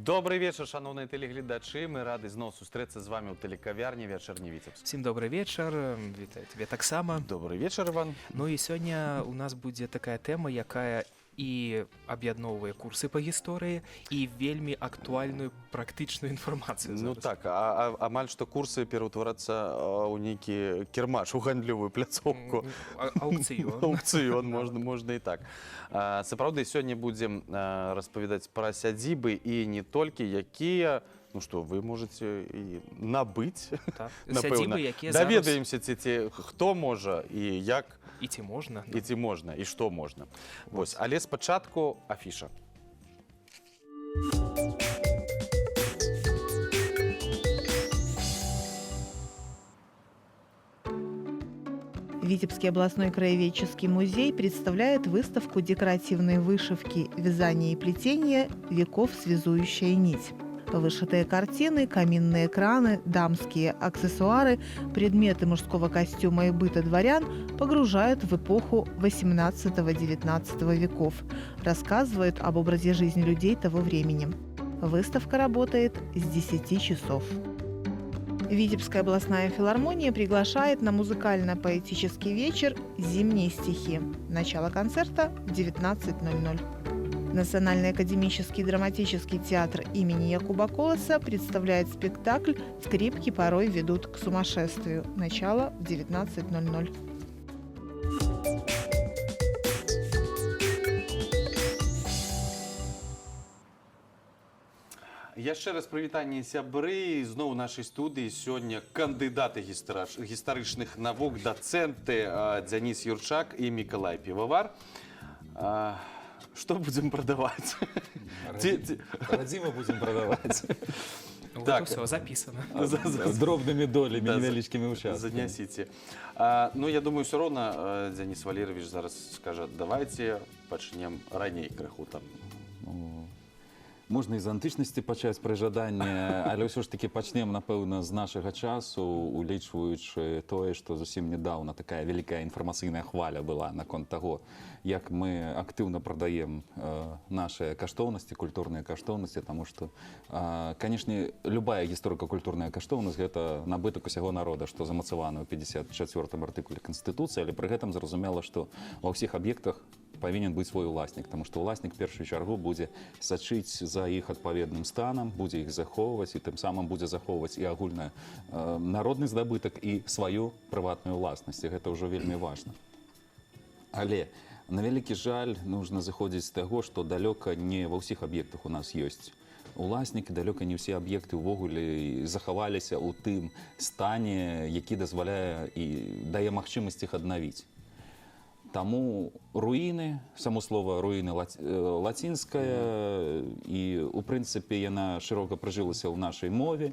Добрый вечер, шановные телеглядачи. Мы рады зноў сустрэцца з вами ў тэлекавярні «Вечерний Витебск». Всім добрый вечар, вітаю тебе таксама. Добрый вечер, Иван. Ну і сёння у нас будзе такая тэма, якая і аб'ядноўвае курсы па гісторыі і вельмі актуальную практычную інфармацыю. Ну так, амаль што курсы пераўтварацца ў нейкі кірмаш, у гандлёвую пляцоўку. Аукцыён. Аукцыён, можна і так. Сапраўды, сёння будзем распавядаць пра сядзібы і не толькі, якія, ну што, вы можаце і набыць, Сядзібы, якія зараз... Даведаемся, хто можа і як. І ці можна. І ці можна, і што можна. Вось, але спачатку афіша. Витебский областной краеведческий музей представляет выставку декоративной вышивки «Вязание и плетение. Веков связующая нить». Вышитые картины, каминные краны, дамские аксессуары, предметы мужского костюма и быта дворян погружают в эпоху XVIII-XIX веков, рассказывают об образе жизни людей того времени. Выставка работает с 10 часов. Витебская областная филармония приглашает на музыкально-поэтический вечер «Зимние стихи». Начало концерта в 19:00. Национальный академический драматический театр имени Якуба Колоса представляет спектакль «Скрипки порой ведут к сумасшествию». Начало в 19:00. Яшчэ раз прывітанне, сябры. Зноў у нашай студыі сёння кандыдаты гістарычных навук, дацэнты Дзяніс Юрчак і Мікалай Півавар. Што будзем прадаваць? Радзіма будзем прадаваць. Так, все записано. З дробнымі долямі, невялічкімі участкамі. Занясіце. Ну, я думаю, ўсё роўна Дзяніс Валерьевич зараз скажа, давайте пачнем раней крыху там. Можна і з антычнасці пачаць пры жаданні, але ўсё ж такі пачнем, напэўна, з нашага часу, улічваючы тое, што зусім нядаўна такая вялікая інфармацыйная хваля была наконт таго, як мы актыўна прадаем нашыя каштоўнасці, культурныя каштоўнасці, таму што, канешне, любая гісторыка-культурная каштоўнасць – гэта набытак усяго народа, што замацавана ў 54-м артыкуле Канстытуцыі, але пры гэтым зразумела, што ва ўсіх аб'ектах павінен быць свой уласнік, таму што уласнік у першую чаргу будзе сачыць за іх адпаведным станам, будзе іх захоўваць і тым самым будзе захоўваць і агульна народны здабытак і сваю прыватную ўласнасць. Гэта ўжо вельмі важна. Але на вялікі жаль нужна зыходзіць з таго, што далёка не ва ўсіх аб'ектах у нас ёсць уласнік, далёка не ўсе аб'екты ўвогуле захаваліся ў тым стане, які дазваляе і дае магчымасць іх аднавіць. Таму руіны, само слово руіны лацінскае, і у прынцыпе яна шырока прыжылася ў нашай мове.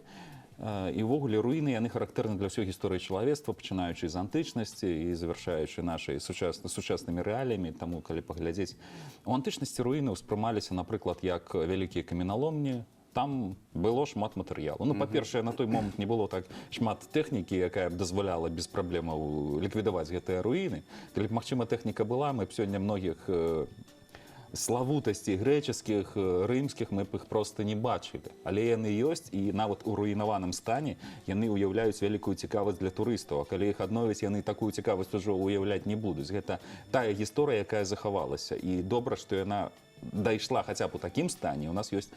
І ўвогуле руіны яны характэрны для ўсёй гісторыі чалавецтва, пачынаючы з антычнасці і завяршаючы нашай сучаснымі рэаліямі. Таму, калі паглядзець, у антычнасці руіны ўспрымаліся, напрыклад, як вялікія каменяломні. Там было шмат матэрыялу. Ну, па-першае, на той момант не было так шмат тэхнікі, якая б дазваляла без праблемаў ліквідаваць гэтыя руіны. Калі б, магчыма, тэхніка была, мы б сёння многіх славутасцей грэчаскіх, рымскіх мы б іх проста не бачылі. Але яны ёсць, і нават у руінаваным стане яны ўяўляюць вялікую цікавасць для турыстаў. А калі іх адновяць, яны такую цікавасць ужо ўяўляць не будуць. Гэта тая гісторыя, якая захавалася. І добра, што яна дайшла хаця б у такім стане, у нас ёсць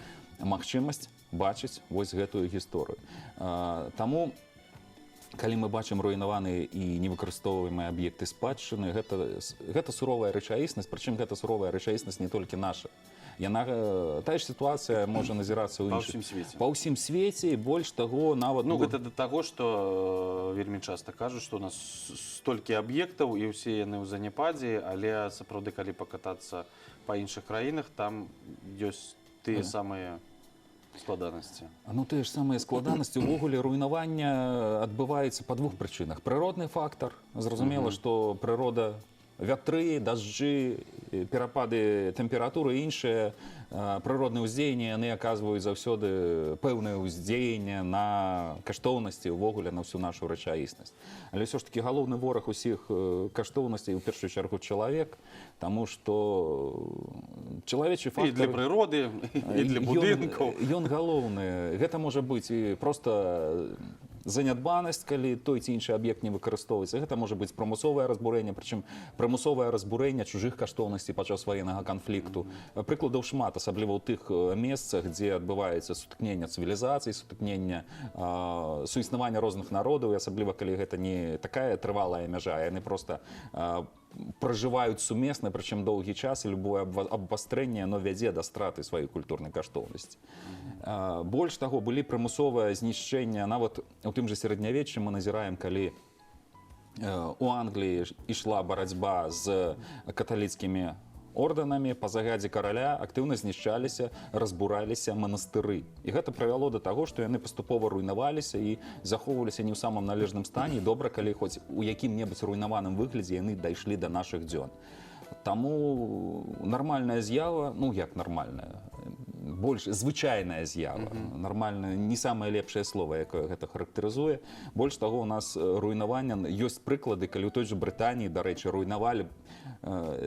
магчымасць бачыць вось гэтую гісторыю. Таму, калі мы бачым руінаваныя і невыкарыстоўваемыя аб'екты спадчыны, гэта суровая рэчаіснасць, прычым гэта суровая рэчаіснасць не толькі наша. Тая ж сітуацыя можа назірацца ў іншым свеце. Па ўсім свеце, і больш таго, нават... Ну, гэта да таго, што вельмі часта кажуць, што у нас столькі аб'ектаў, і ўсе яны ў заняпадзе, але сапраўды, калі пакатацца па іншых краінах, там ёсць тыя самыя складанасці. Ну, тыя ж самыя складанасці. Увогуле руйнаванне адбываецца па двух прычынах. Прыродны фактар. Зразумела, што прырода, вятры, дажджы, перапады тэмпературы і іншыя прыродныя ўздзеянні, яны аказваюць заўсёды пэўнае ўздзеянне на каштоўнасці, увогуле на всю нашу рэчаіснасць. Але ўсё ж такі галоўны вораг усіх каштоўнасцей, у першую чаргу, чалавек, таму што чалавечы І для фактар... прыроды, і для будынкаў. Ён галоўны. Гэта можа быць і проста занядбанасць, калі той ці іншы аб'ект не выкарыстоўваецца. Гэта можа быць прымусовае разбурэнне, прычым прымусовае разбурэнне чужых каштоўнасцей падчас ваеннага канфлікту. Прыкладаў шмат, асабліва ў тых месцах, дзе адбываецца сутыкнення цывілізацый, сутыкнення суіснавання розных народаў, і асабліва калі гэта не такая трывалая мяжа, яны проста пражываюць сумесна, прычым доўгі час, і любое абвастрэнне оно вядзе да страты сваёй культурнай каштоўнасці. Больш таго, былі прымусовае знішчэнне, нават у тым жа сярэднявеччы мы назіраем, калі у Англіі ішла барацьба з каталіцкімі ордэнамі, па загадзе караля актыўна знішчаліся, разбураліся манастыры. І гэта прывяло да таго, што яны паступова руйнаваліся і захоўваліся не ў самым належным стане, і добра, калі хоць у якім-небудзь руйнаваным выглядзе яны дайшлі да нашых дзён. Таму нармальная з'ява, ну як нармальная, больш звычайная з'ява, нармальная, не самае лепшае слова, якое гэта характарызуе. Больш таго, у нас руйнаванне, ёсць прыклады, калі ў той жа Брытаніі, дарэчы, руйнавалі,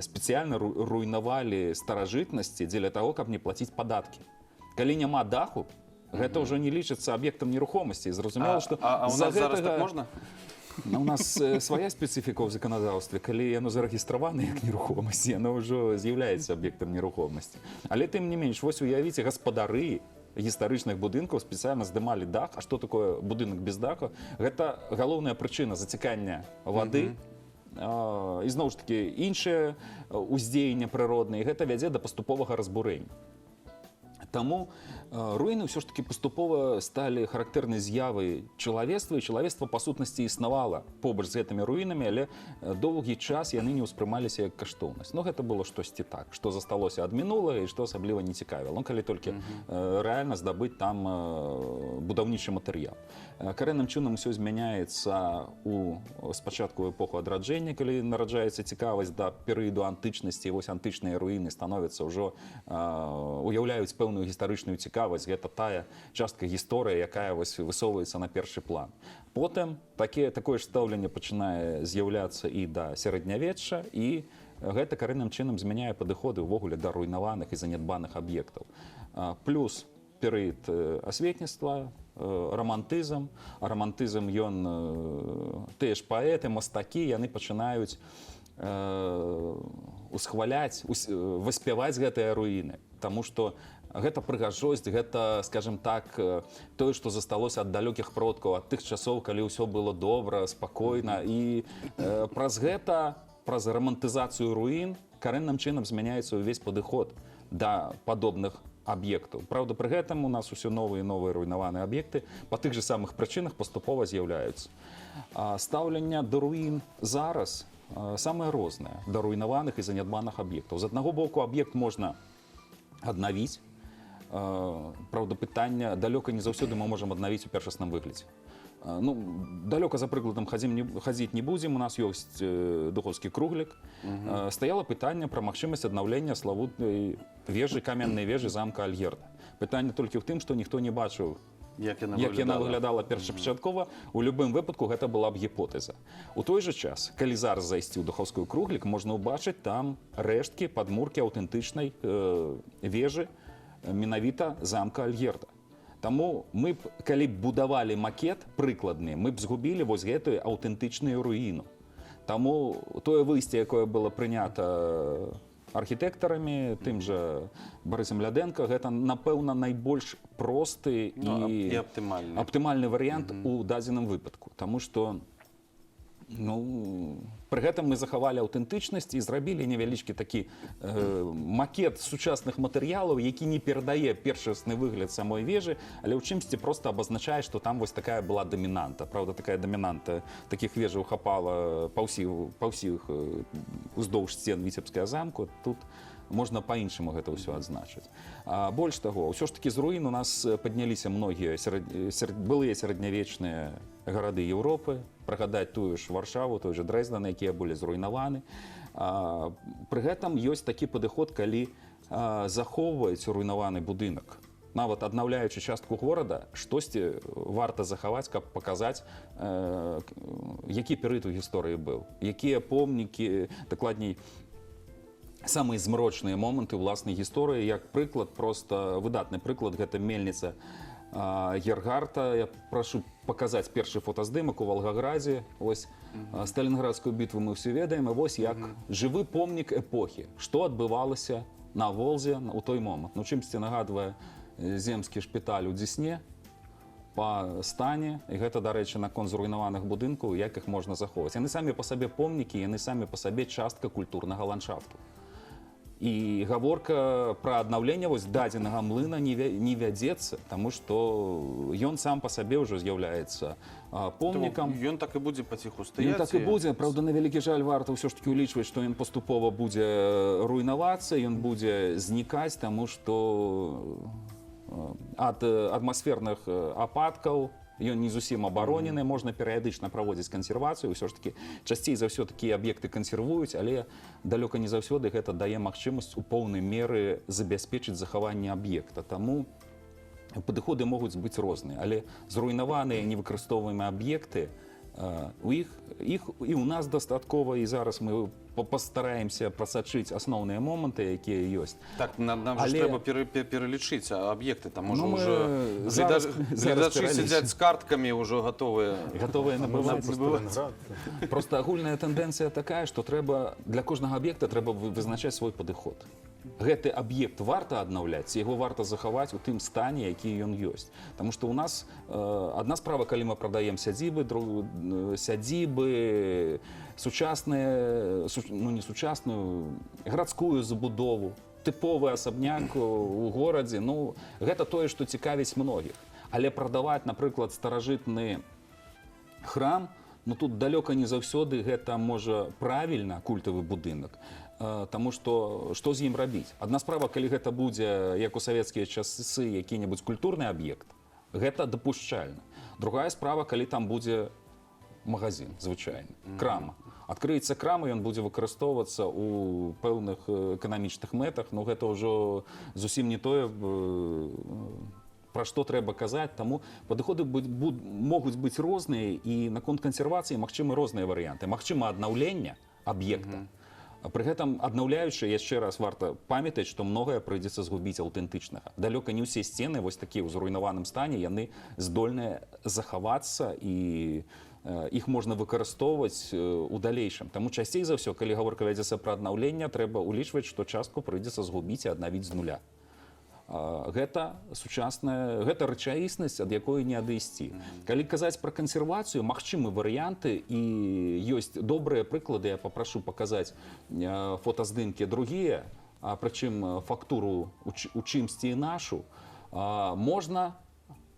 спецыяльна руйнавалі старажытнасці дзеля таго, каб не плаціць падаткі. Калі няма даху, гэта ўжо не лічыцца аб'ектам нерухомасці. Зразумела, што А у нас зараз так можна? У нас свая спецыфіка ў заканадаўстве. Калі яно зарэгістравана як нерухомасць, яно ўжо з'яўляецца аб'ектам нерухомасці. Але тым не менш, вось уявіце, гаспадары гістарычных будынкаў спецыяльна здымалі дах. А што такое будынак без даху? Гэта галоўная прычына зацікання вады. І зноў ж такі іншае ўздзеянне прыроднае. Гэта вядзе да паступовага разбурэння. Таму руіны ўсё ж такі паступова сталі характэрнай з'явай чалавецтва, і чалавецтва па сутнасці існавала побач з гэтымі руінамі, але доўгі час яны не ўспрымаліся як каштоўнасць. Ну гэта было штосьці так, што засталося ад мінулага і што асабліва не цікавіла. Ну калі толькі рэальна здабыць там будаўнічы матэрыял. Карэнным чынам усё змяняецца спачатку эпоху адраджэння, калі нараджаецца цікавасць да перыяду антычнасці, і вось антычныя руіны становяцца ўжо, уяўляюць пэўную гістарычную цікавасць. Гэта тая частка гісторыі, якая высоўваецца на першы план. Потым такое ж стаўленне пачынае з'яўляцца і да сярэднявечча, і гэта карэнным чынам змяняе падыходы ўвогуле да руйнаваных і занядбаных аб'ектаў. Плюс перыяд асветніцтва, романтызм. А романтызм, ён, тыя ж паэты, мастакі, яны пачынаюць усхваляць, васпяваць гэтыя руіны. Таму што гэта прыгажосць, гэта, скажем так, тое, што засталося ад далёкіх продкаў, ад тых часоў, калі ўсё было добра, спакойна. І праз гэта, праз романтызацыю руін, карэнным чынам змяняецца ўвесь падыход да падобных аб'ектаў. Праўда, пры гэтым у нас усё новыя і новыя руйнаваныя аб'екты па тых же самых прычынах паступова з'яўляюцца. Стаўленне да руін зараз самае рознае, да руйнаваных і занядбаных аб'ектаў. З аднаго боку, аб'ект можна аднавіць. Праўда, пытанне далёка не заўсёды мы можам аднавіць у першасным выглядзе. Ну, далёка за прыкладам хадзіць не будзем. У нас ёсць духоўскі круглік. Стаяла пытанне пра магчымасць аднаўлення славутнай вежы, каменнай вежы замка Альгерда. Пытанне толькі ў тым, што ніхто не бачыў, як яна выглядала першапачаткова. У любым выпадку гэта была б гіпотэза. У той жа час, калі зараз зайсці ў духоўскі круглік, можна ўбачыць там рэшткі, падмуркі аўтэнтычнай вежы, менавіта замка Альгерда. Таму мы б, калі б будавалі макет прыкладны, мы б згубілі вось гэтую аўтэнтычную руіну. Таму тое выйсце, якое было прынята архітэктарамі, тым жа Барысам Лядэнка, гэта, напэўна, найбольш просты і аптымальны варыянт у дадзеным выпадку. Таму што пры гэтым мы захавалі аўтэнтычнасць і зрабілі невялічкі такі макет сучасных матэрыялаў, які не перадае першасны выгляд самой вежы, але ў чымсьці проста абазначае, што там вось такая была дамінанта. Праўда, такая дамінанта такіх вежаў хапала па ўсіх уздоўж сцен Віцебскага замку. Тут можна па-іншаму гэта ўсё адзначыць. Больш таго, ўсё ж такі з руін у нас падняліся многія былыя сярэднявечныя гарады Еўропы, прыгадаць тую ж Варшаву, той же Дрэздэн, якія былі зруйнаваны. Пры гэтым ёсць такі падыход, калі захоўваюць руйнаваны будынак. Нават аднаўляючы частку горада, штосьці варта захаваць, каб паказаць, які перыяд у гісторыі быў, якія помнікі, дакладней, самыя змрочныя моманты ўласнай гісторыі, як прыклад, просто выдатны прыклад, гэта мельніца Гергарта. Я прашу паказаць першы фотаздымак у Волгаградзе. Вось Сталінградскую бітву мы ўсе ведаем, і вось як жывы помнік эпохі, што адбывалася на Волзе у той момант. Ну, чымсьці нагадвае земскі шпіталь у Дзесне па стане, і гэта, дарэчы, наконт зруйнаваных будынкаў, як іх можна захоўваць. Яны самі па сабе помнікі, яны самі па сабе частка культурнага ландшафту. І гаворка пра аднаўленне вось дадзенага млына не вядзецца, таму што ён сам па сабе ўжо з'яўляецца помнікам. Ён так і будзе паціху Ён стаяць. так і будзе. Праўда, на вялікі жаль, варта ўсё ж такі ўлічваць, што ён паступова будзе руйнавацца, ён будзе знікаць, таму што ад атмасферных ападкаў ён не зусім абаронены, можна перыядычна праводзіць кансервацыю, ўсё ж такі часцей за ўсё такія аб'екты кансервуюць, але далёка не заўсёды гэта дае магчымасць у поўнай меры забяспечыць захаванне аб'екта. Таму падыходы могуць быць розныя, але зруйнаваныя невыкарыстоўваемыя аб'екты, у іх і ў нас дастаткова, і зараз мы пастараемся прасачыць асноўныя моманты, якія ёсць. Так, нам же трэба пералічыць аб'екты, там Ну, уже гледачы сядзяць з карткамі ўжо гатовыя набываць. набываць. Просто агульная тэндэнцыя такая, што трэба для кожнага аб'екта трэба вызначаць свой падыход. Гэты аб'ект варта аднаўляць, яго варта захаваць у тым стане, які ён ёсць. Таму што ў нас адна справа, калі мы прадаем сядзібы, сучасныя, ну не сучасную, гарадскую забудову, тыповы асабняк у горадзе, ну гэта тое, што цікавіць многіх. Але прадаваць, напрыклад, старажытны храм, ну тут далёка не заўсёды гэта можа правільна, культавы будынак. Таму што з ім рабіць? Адна справа, калі гэта будзе, як у савецкія часы, які-небудзь культурны аб'ект, гэта дапушчальна. Другая справа, калі там будзе магазин, звычайны, крама. Адкрыецца крама, ён будзе выкарыстоўвацца ў пэўных эканамічных мэтах, но гэта ўжо зусім не тое, пра што трэба казаць, таму падыходы могуць быць розныя, і наконт кансервацыі магчымы розныя варыянты. Магчыма аднаўленне аб'екта. Пры гэтым аднаўляючы, яшчэ раз варта памятаць, што многае прыйдзецца згубіць аўтэнтычнага. Далёка не ўсе сцены вось такія ў зруйнаваным стане, яны здольныя захавацца, і іх можна выкарыстоўваць у далейшым. Таму часцей за ўсё, калі гаворка вядзецца пра аднаўленне, трэба ўлічваць, што частку прыйдзецца згубіць і аднавіць з нуля. Гэта сучасная, гэта рэчаіснасць, ад якой не адысці. Калі казаць пра кансервацыю, магчымы варыянты, і ёсць добрыя прыклады, я папрашу паказаць фотаздымкі другія, прычым фактуру у чымсьці і нашу, можна.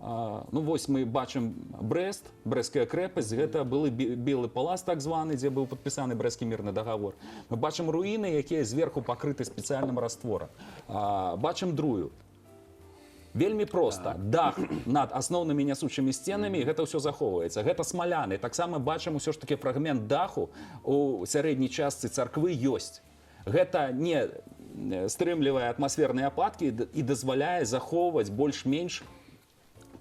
Ну вось мы бачым Брэст, брэсцкая крэпасць, гэта былы белы палац так званы, дзе быў падпісаны брэсцкі мірны дагавор. Мы бачым руіны, якія зверху пакрыты спецыяльным растворам. Бачым друю. Вельмі проста. Дах над асноўнымі нясучымі сценамі, гэта ўсё захоўваецца. Гэта смаляны. Таксама бачым усё ж такі фрагмент даху у сярэдняй частцы царквы ёсць. Гэта не стрымлівае атмасферныя ападкі і дазваляе захоўваць больш-менш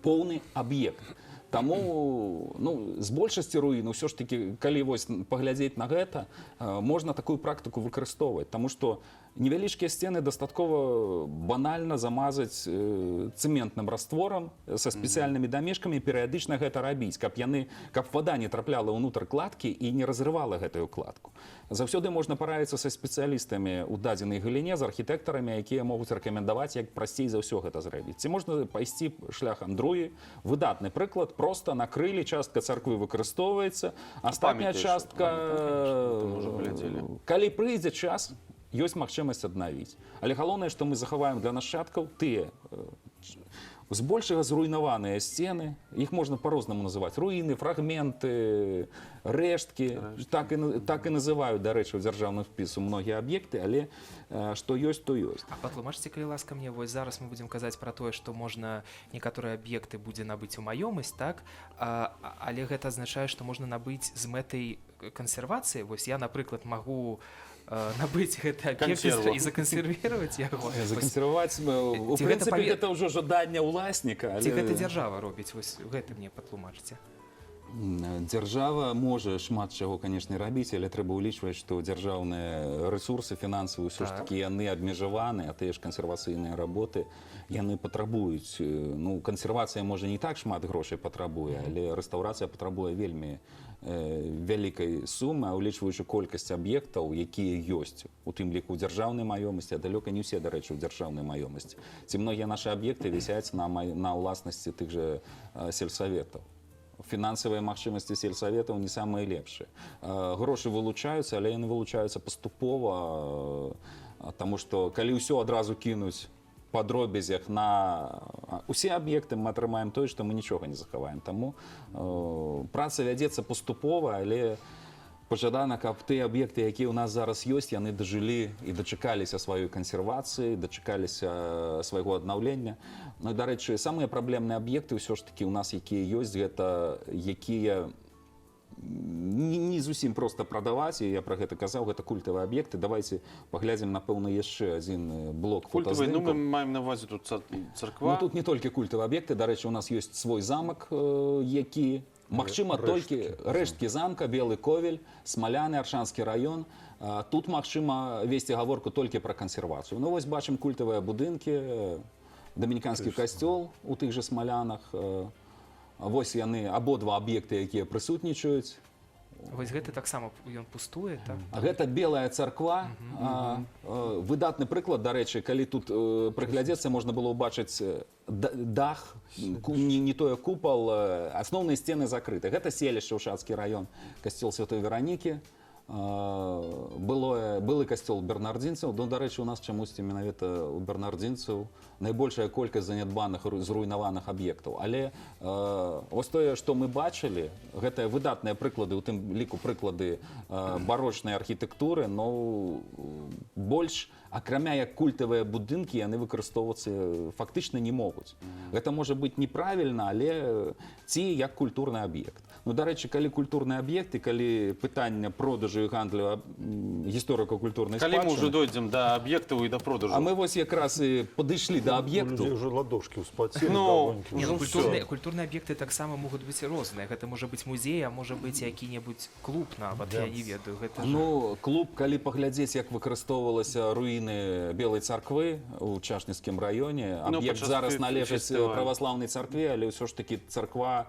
поўны аб'ект. Таму з большасці руін ўсё ж такі, калі вось паглядзець на гэта, можна такую практыку выкарыстоўваць, таму што невялічкія сцены дастаткова банальна замазаць цэментным растворам са спецыяльнымі дамешкамі, перыядычна гэта рабіць, каб вада не трапляла ўнутр кладкі і не разрывала гэтую кладку. Заўсёды можна параіцца са спецыялістамі ў дадзенай галіне, з архітэктарамі, якія могуць рэкамендаваць, як прасцей за ўсё гэта зрабіць. Ці можна пайсці шляхам другі? Выдатны прыклад, проста накрылі, частка царквы выкарыстоўваецца, астатняя частка, калі прыйдзе час, ёсць магчымасць аднавіць. Але галоўнае, што мы захаваем для нашчадкаў тыя збольшага зруйнаваныя сцены, іх можна па-рознаму называць, руіны, фрагменты, рэшткі, так і называюць, дарэчы, у дзяржаўным спісу многія аб'екты, але што ёсць, то ёсць. А патлумачце, калі ласка мне, вось зараз мы будзем казаць пра тое, што можна некаторыя аб'екты будзе набыць у маёмасць, так? Але гэта азначае, што можна набыць з мэтай кансервацыі. Вось я, напрыклад, магу набыць гэты аб'ект Кансерву. і закансервіраваць яго. Закансерваваць, у Ці гэта прынцыпе, паве- гэта ўжо жаданне ўласніка. Ці гэта дзяржава робіць? Вось гэта мне патлумачыце. Дзяржава можа шмат чаго, канешне, рабіць, але трэба ўлічваць, што дзяржаўныя рэсурсы фінансавыя ўсё ж Так. такі яны абмежаваны, а тыя ж кансервацыйныя работы яны патрабуюць. Ну, кансервацыя можа не так шмат грошай патрабуе, але рэстаўрацыя патрабуе вельмі вялікай сумы, а ўлічваючы колькасць аб'ектаў, якія ёсць у тым ліку ў дзяржаўнай маёмасці, а далёка не ўсе, дарэчы, ў дзяржаўнай маёмасці. Ці многія нашы аб'екты вісяць на ўласнасці тых жа сельсаветаў. Фінансавыя магчымасці сельсаветаў не самыя лепшыя. Грошы вылучаюцца, але яны вылучаюцца паступова, таму што калі ўсё адразу кінуць па дробязях на усе аб'екты, мы атрымаем тое, што мы нічога не захаваем. Таму праца вядзецца паступова, але пажадана, каб тыя аб'екты, якія ў нас зараз ёсць, яны дажылі і дачакаліся сваёй кансервацыі, дачакаліся свайго аднаўлення. Ну, дарэчы, самыя праблемныя аб'екты ўсё ж такі ў нас, якія ёсць, гэта якія не зусім проста прадаваць, і я пра гэта казаў, гэта культавыя аб'екты. Давайте паглядзім, напэўна, яшчэ адзін блок Культовый, ну мы фотаздымкаў. маем на увазе тут Ну, царква. тут не толькі культавыя аб'екты, дарэчы, у нас ёсць свой замак, які, магчыма, толькі рэшткі замка, Белы Ковель, Смаляны, Аршанскі раён. Тут магчыма весці гаворку толькі пра кансервацыю. Ну, вось бачым культавыя будынкі, дамініканскі касцёл у тых жа Смалянах. Вось яны, абодва аб'екты, якія прысутнічаюць. Вось гэта таксама ён пустуе, так? Гэта белая царква. Выдатны прыклад, дарэчы, калі тут прыглядзецца, можна было ўбачыць дах, не тое купал, асноўныя сцены закрыты. Гэта селішча, Ушацкі раён, касцёл Святой Веранікі, былы касцёл бернардзінцаў. Ну, дарэчы, у нас чамусьці менавіта у бернардзінцаў найбольшая колькасць занядбаных, зруйнаваных аб'ектаў. Але вось тое, што мы бачылі, гэта выдатныя прыклады, у тым ліку прыклады барочнай архітэктуры, но больш, акрамя як культавыя будынкі, яны выкарыстоўвацца фактычна не могуць. Гэта можа быць неправільна, але ці як культурны аб'ект. Ну, дарэчы, калі культурны аб'ект і калі пытання продажу і гандлю гісторыка-культурнай Калі мы спадчыны, ўжо дойдзем да аб'ектаў і да продажу. а мы вось якраз і падышлі да У людей аб'екту. уже ладошки успотели, Ну, долоньки Не, уже ну, всё. культурныя аб'екты таксама могуць быць розныя. Гэта можа быць музей, а можа быць які-небудзь клуб нават, я не ведаю. Гэта ж... Ну, клуб, калі паглядзець, як выкарыстоўвалася руіны Белай царквы ў Чашніцкім раёне, Ну, аб'ект падчас зараз належыць фестывалю. праваслаўнай царкве, але ўсё ж такі царква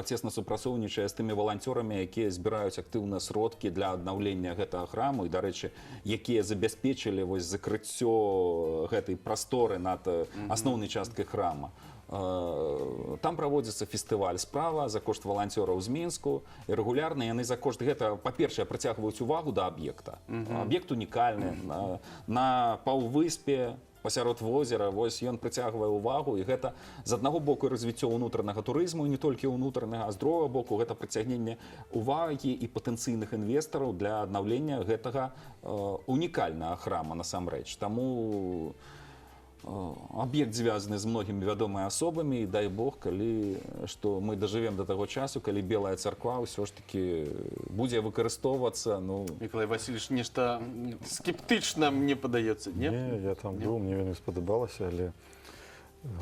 цесна супрацоўнічае з тымі валанцёрамі, якія збіраюць актыўна сродкі для аднаўлення гэтага храму і, дарэчы, якія забяспечылі вось закрыццё гэтай прасторы над асноўнай часткай храма. Там праводзіцца фестываль справа за кошт валанцёраў з Мінску, і рэгулярна яны за кошт гэта, па-першае, прыцягваюць увагу да аб'екта. Аб'ект унікальны, на паўвыспе, пасярод возера, вось ён прыцягвае ўвагу, і гэта з аднаго боку развіццё ўнутранага турызму, і не толькі ўнутранага, а з другога боку гэта прыцягненне увагі і патэнцыйных інвестараў для аднаўлення гэтага унікальнага храма насамрэч. Таму аб'ект звязаны з многімі вядомымі асобамі, і дай Бог, калі што мы дажывем да таго часу, калі Белая царква ўсё ж такі будзе выкарыстоўвацца, ну, Миколай Васильевич, нешта скептычна мне падаецца, не? Не, я там быў, мне вельмі спадабалася, але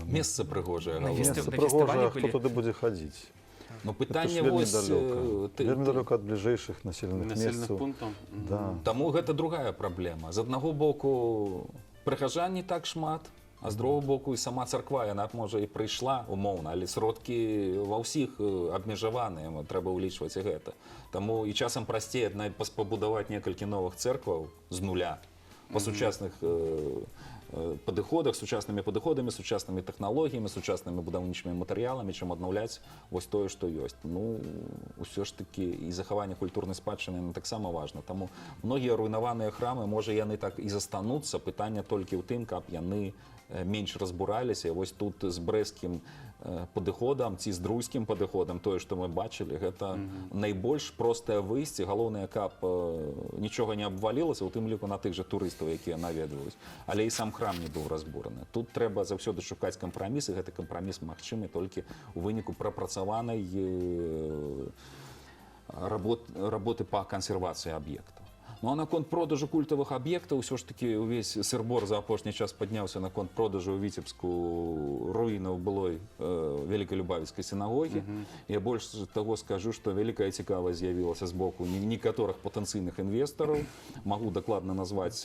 месца прыгожае. На галоўнае. фестывалі месца прыгожае, а хто былі? туды будзе хадзіць? Ну, Гэта пытанне ж вельмі вось... далёка. Вельмі далёка ад бліжэйшых населеных Населеных месцаў. пунктаў. Да. Таму гэта другая праблема. З аднаго боку прыхажан не так шмат, а з другого боку і сама царква, яна можа і прыйшла умоўна, але сродкі ва ўсіх абмежаваныя, трэба ўлічваць і гэта. Таму і часам прасцей пабудаваць некалькі новых цэркваў з нуля па сучасных падыходах, сучаснымі падыходамі, сучаснымі тэхналогіямі, сучаснымі будаўнічымі матэрыяламі, чым аднаўляць вось тое, што ёсць. Ну, ўсё ж такі і захаванне культурнай спадчыны таксама важна. Таму многія руйнаваныя храмы, можа, яны так і застануцца, пытанне толькі ў тым, каб яны менш разбураліся. Вось тут з брэсцкім падыходам ці з друзькім падыходам, тое, што мы бачылі, гэта найбольш простае выйсце. Галоўнае, каб нічога не абвалілася, у тым ліку на тых жа турыстаў, якія наведваюць. Але і сам храм не быў разбураны. Тут трэба заўсёды шукаць кампраміс, і гэты кампраміс магчымы толькі ў выніку прапрацаванай работы па кансервацыі аб'ектаў. Ну а наконт продажу культавых аб'ектаў ўсё ж таки увесь сыр-бор за апошні час падняўся наконт продажу ў Віцебску руінаў былой вялікай любавіцкай сінагогі. Я больш таго скажу, што вялікая цікавасць з'явілася з боку некаторых патэнцыйных інвестараў. Магу дакладна назваць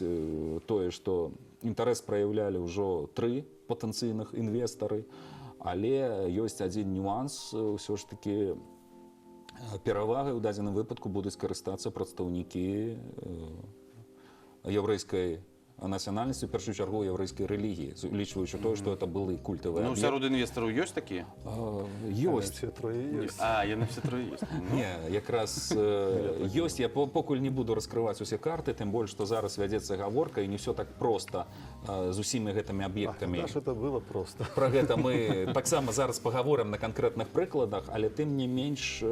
тое, што інтарэс праяўлялі ўжо 3 патэнцыйных інвестары, але ёсць адзін нюанс, ўсё ж таки перавагай у дадзеным выпадку будуць карыстацца прадстаўнікі яўрэйскай нацыянальнасці, у першую чаргу яўрэйскай рэлігіі, улічваючы тое, што это былі культавыя Ну, аб'екты. сярод інвестараў ёсць такія? Ёсць. Все трое есть. Яны все трое ёсць. Не, якраз ёсць, я покуль не буду раскрываць усе карты, тым больш, што зараз вядзецца гаворка, і не ўсё так проста з усімі гэтымі аб'ектамі. Ах, это было просто. Пра гэта мы таксама зараз пагаворым на канкрэтных прыкладах, але тым не менш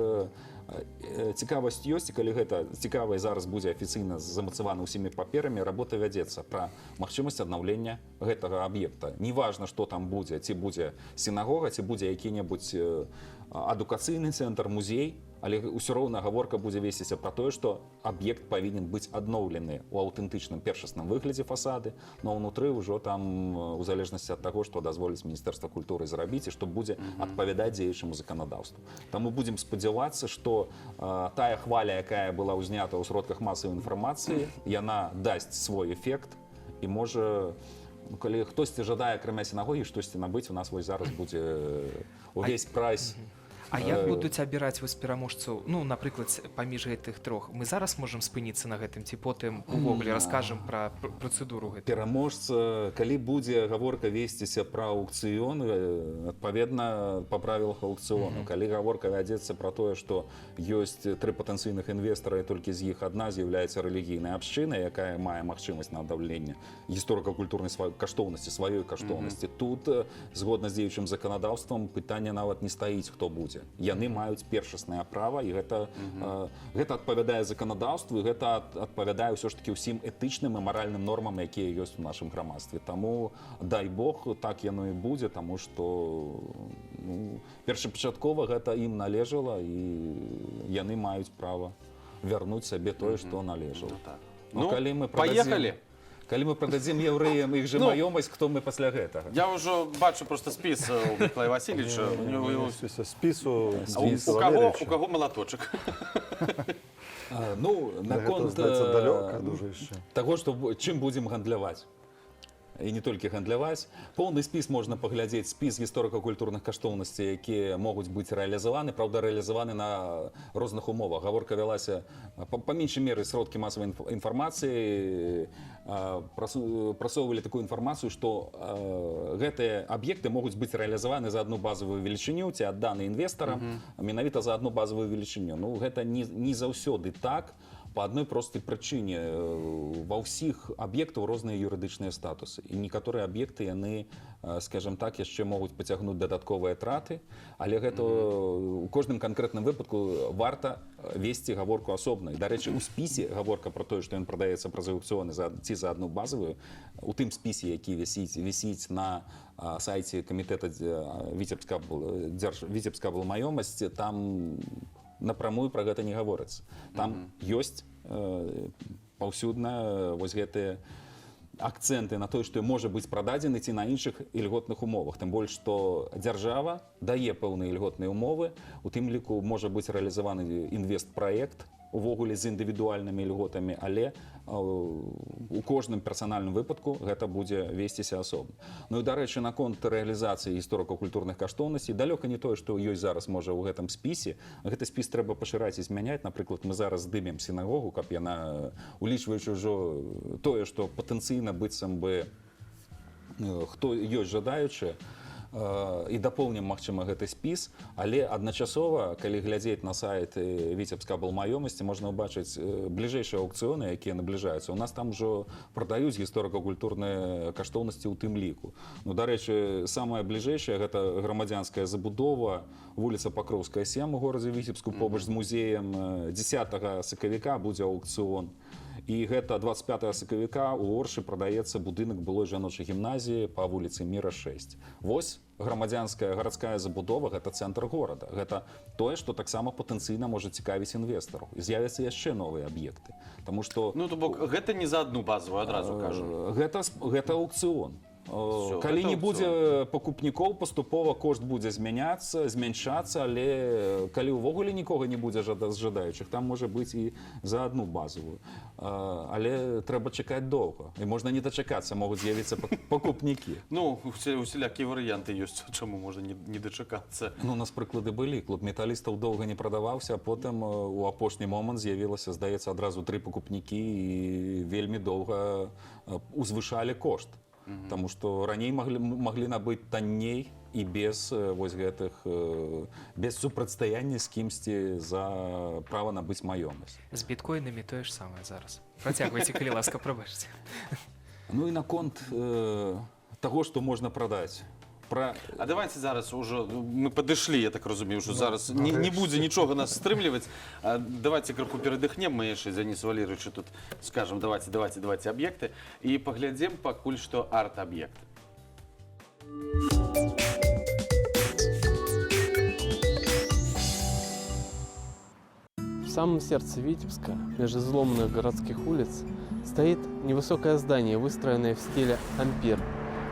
цікавасць ёсць, і калі гэта цікава і зараз будзе афіцыйна замацавана ўсімі паперамі, работа вядзецца пра магчымасць аднаўлення гэтага аб'екта. Неважна, што там будзе, ці будзе сінагога, ці будзе які-небудзь адукацыйны цэнтр, музей, але ўсё роўна гаворка будзе весціся пра тое, што аб'ект павінен быць адноўлены ў аўтэнтычным першасным выглядзе фасады, но ўнутры ўжо там у залежнасці ад таго, што дазволіць Міністэрства культуры зрабіць і што будзе адпавядаць дзеючаму заканадаўству. Таму будзем спадзявацца, што тая хваля, якая была ўзнята ў сродках масавай інфармацыі, яна дасць свой эфект і можа, калі хтосьці жадае акрамя сінагогі штосьці набыць, у нас вось зараз будзе увесь прайс. А як будуць абіраць вось пераможцаў, ну, напрыклад, паміж гэтых 3? Мы зараз можам спыніцца на гэтым, ці потым увогуле раскажам пра працэдуру гэту? Пераможца, калі будзе гаворка весціся пра аўкцыён, адпаведна па правілах аўкцыёну. Калі гаворка вядзецца пра тое, што ёсць 3 патэнцыйных інвестара, і толькі з іх адна з'яўляецца рэлігійнай абшчынай, якая мае магчымасць на аддаўленне гісторыка-культурнай каштоўнасці, сваёй каштоўнасці. Тут, згодна з дзеючым заканадаўствам, пытанне нават не стаіць, хто будзе. Яны маюць першаснае права, і гэта адпавядае заканадаўству, і гэта адпавядае ўсё ж таки ўсім этычным і маральным нормам, якія ёсць у нашым грамадстве. Таму, дай Бог, так яно і будзе, таму што першапачаткова гэта ім належала, і яны маюць права вярнуць сабе тое, што належала. Ну, поехали! Калі мы прададзім яўрэям іх жа маёмасць, хто мы пасля гэтага? Я ўжо бачу просто спіс у Миколая Васильевича. Спису У каго малаточак? Ну, наконт таго, што чым будзем гандляваць. І не толькі гандляваць. Поўны спіс можна паглядзець, спіс гісторыка-культурных каштоўнасцей, якія могуць быць рэалізаваны, праўда, рэалізаваны на розных умовах. Гаворка вялася па меншай меры сродкі масавай інфармацыі, прасоўвалі такую інфармацыю, што гэтыя аб'екты могуць быць рэалізаваны за адну базавую велічыню, ці адданы інвестарам, менавіта за адну базавую велічыню. Ну, гэта не заўсёды так, по адной простай прычыне. Ва ўсіх аб'ектаў розныя юрыдычныя статусы. І некаторыя аб'екты, яны, скажем так, яшчэ могуць пацягнуць дадатковыя траты, але гэта у кожным канкрэтным выпадку варта весці гаворку асобна. І, дарэчы, у спісе гаворка пра тое, што ён прадаецца праз аўкцыёны ці за адну базавую, у тым спісе, які вісіць на сайце камітэта Віцебска маёмасці, там напрамую пра гэта не гаворыцца. Там ёсць паўсюдна вось гэтыя акцэнты на тое, што можа быць прададзены ці на іншых ільготных умовах. Тым больш, што дзяржава дае пэўныя ільготныя умовы, у тым ліку можа быць рэалізаваны інвестпраект увогуле з індывідуальнымі ільготамі, але у кожным персанальным выпадку гэта будзе весціся асобна. Ну і, дарэчы, наконт рэалізацыі гісторыка-культурных каштоўнасцей, далёка не тое, што ёсць зараз можа ў гэтым спісе. Гэты спіс трэба пашыраць і змяняць. Напрыклад, мы зараз здымем сінагогу, каб яна, улічваючы ўжо тое, што патэнцыйна быццам бы хто ёсць жадаючы, і дапоўнім, магчыма, гэты спіс, але адначасова, калі глядзець на сайт Віцебска маёмасці, можна ўбачыць бліжэйшыя аўкцыёны, якія набліжаюцца. У нас там ужо прадаюць гісторыка-культурныя каштоўнасці ў тым ліку. Ну, дарэчы, самая бліжэйшая гэта грамадзянская забудова, вуліца Пакроўская, 7 у горадзе Віцебску, побач з музеем. 10 сакавіка будзе аўкцыён. І гэта 25 сакавіка у Оршы прадаецца будынак былой жаночай гімназіі па вуліцы Міра 6. Вось грамадзянская гарадская забудова, гэта цэнтр горада. Гэта тое, што таксама патэнцыйна можа цікавіць інвестараў. І з'явяцца яшчэ новыя аб'екты. Таму што Ну, то бок, гэта не за одну базовую, адразу кажу. гэта аукцыён. Калі гэта не будзе пакупнікоў, паступова кошт будзе змяншацца, але калі ўвогуле нікога не будзе з жадаючых, там можа быць і за одну базовую. Але трэба чакаць доўга. І можна не дачакацца, могуць з'явіцца пакупнікі. Ну, усялякія варыянты ёсць, чаму можна не дачакацца. Ну, у нас прыклады былі. Клуб металістаў доўга не прадаваўся, а потым у апошні момант з'явілася, здаецца, адразу 3 пакупнікі і вельмі доўга узвышалі кошт. Таму што раней маглі набыць танней і без вось гэтых без супрацьстаяння з кімсьці за права набыць маёмасць. З біткоінамі тое ж самае зараз. Працягвайце, калі ласка, прабачце. Ну і наконт таго, што можна прадаць. А давайте зараз уже мы падышлі, я так разумею, что зараз не будзе нічога нас стрымліваць. Давайте крыху перадыхнем, мы яшчэ Денис Валерьевич тут скажем, давайте аб'екты і паглядзім пакуль што арт-аб'екты. В самом сердце Витебска, между изломанных городских улиц, стоит невысокое здание, выстроенное в стиле ампир.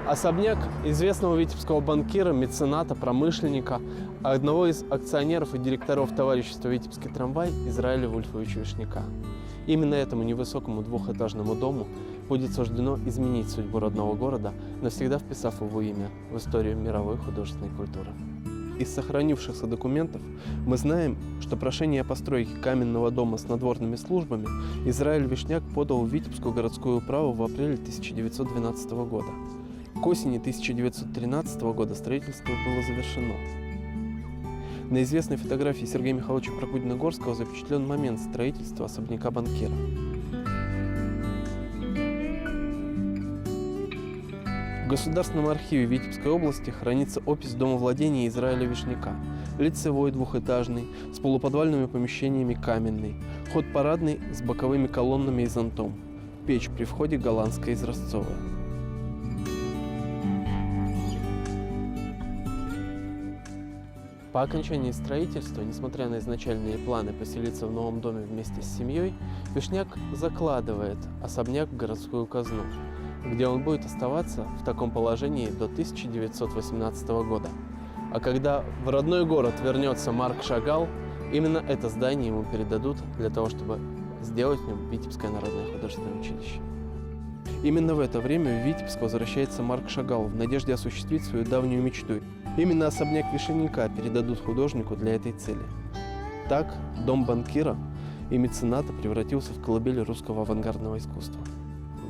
Особняк известного витебского банкира, мецената, промышленника, одного из акционеров и директоров товарищества «Витебский трамвай» Израиля Вульфовича Вишняка. Именно этому невысокому двухэтажному дому будет суждено изменить судьбу родного города, навсегда вписав его имя в историю мировой художественной культуры. Из сохранившихся документов мы знаем, что прошение о постройке каменного дома с надворными службами Израиль Вишняк подал в Витебскую городскую управу в апреле 1912 года. К осени 1913 года строительство было завершено. На известной фотографии Сергея Михайловича Прокудина-Горского запечатлен момент строительства особняка банкира. В Государственном архиве Витебской области хранится опись домовладения Израиля Вишняка. Лицевой, двухэтажный, с полуподвальными помещениями каменный, ход парадный с боковыми колоннами и зонтом, печь при входе голландская изразцовая. По окончании строительства, несмотря на изначальные планы поселиться в новом доме вместе с семьей, Вишняк закладывает особняк в городскую казну, где он будет оставаться в таком положении до 1918 года. А когда в родной город вернется Марк Шагал, именно это здание ему передадут для того, чтобы сделать в нем Витебское народное художественное училище. Именно в это время в Витебск возвращается Марк Шагал в надежде осуществить свою давнюю мечту. Именно особняк Вишняка передадут художнику для этой цели. Так, дом банкира и мецената превратился в колыбель русского авангардного искусства.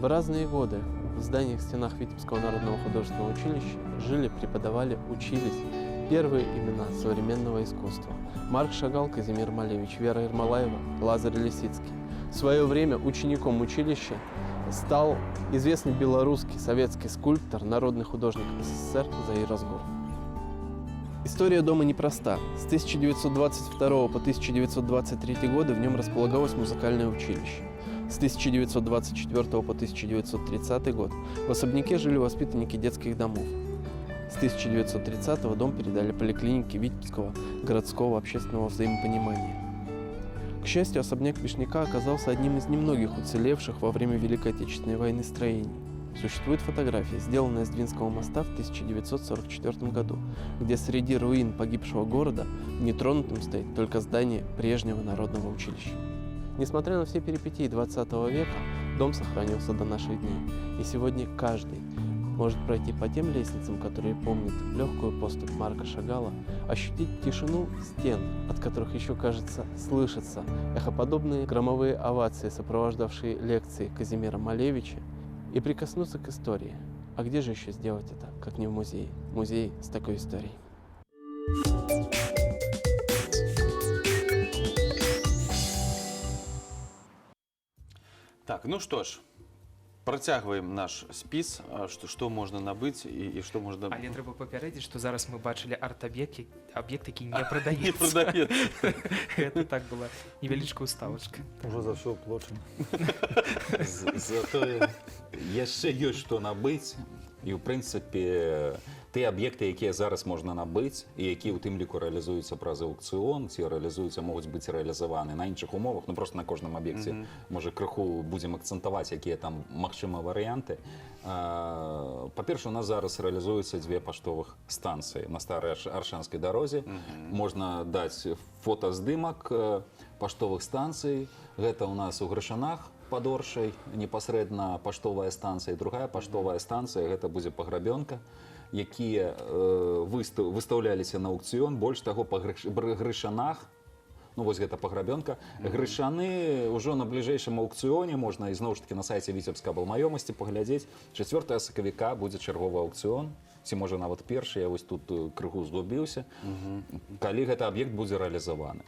В разные годы в зданиях, стенах Витебского народного художественного училища жили, преподавали, учились первые имена современного искусства. Марк Шагал, Казимир Малевич, Вера Ермолаева, Лазарь Лисицкий. В свое время учеником училища стал известный белорусский советский скульптор, народный художник СССР Заир Разгур. История дома непроста. С 1922 по 1923 годы в нем располагалось музыкальное училище. С 1924 по 1930 год в особняке жили воспитанники детских домов. С 1930 дом передали поликлинике Витебского городского общественного взаимопонимания. К счастью, особняк Вишняка оказался одним из немногих уцелевших во время Великой Отечественной войны строений. Существует фотография, сделанная с Двинского моста в 1944 году, где среди руин погибшего города нетронутым стоит только здание прежнего народного училища. Несмотря на все перипетии 20 века, дом сохранился до наших дней. И сегодня каждый может пройти по тем лестницам, которые помнят легкую поступь Марка Шагала, ощутить тишину стен, от которых еще, кажется, слышатся эхоподобные громовые овации, сопровождавшие лекции Казимира Малевича, и прикоснуться к истории. А где же еще сделать это, как не в музее? Музей с такой историей. Так, ну что ж, Працягваем наш спіс, што можна набыць і што можна Але трэба папярэдзіць, што зараз мы бачылі арт-аб'ект, які не не прадаецца. прадаецца. Гэта так была невялічкая ўставачка. Уже за все плачем. Зато яшчэ ёсць што набыць, і ў прынцыпе тыя аб'екты, якія зараз можна набыць і якія ў тым ліку рэалізуюцца праз аўкцыён ці рэалізуюцца, могуць быць рэалізаваны на іншых умовах, ну просто на кожным аб'екце можа крыху будзем акцэнтаваць, якія там магчыма варыянты. Па-перша, у нас зараз рэалізуюцца 2 паштовых станцыі на старай аршанскай дарозе. Можна даць фотаздымак паштовых станцый. Гэта у нас у Грашанах пад Оршай непасрэдна паштовая станцыя, другая паштовая станцыя гэта будзе Паграбёнка, якія выстаўляліся на аўкцыён. Больш таго, па Грышанах, ну вось гэта Паграбёнка, Грышаны ўжо на бліжэйшым аўкцыёне, можна ізноў ж такі на сайце Віцебскай аблмаёмасці паглядзець. 4 сакавіка будзе чарговы аўкцыён, ці можа нават першы, я вось тут крыху згубіўся, калі гэты аб'ект будзе рэалізаваны.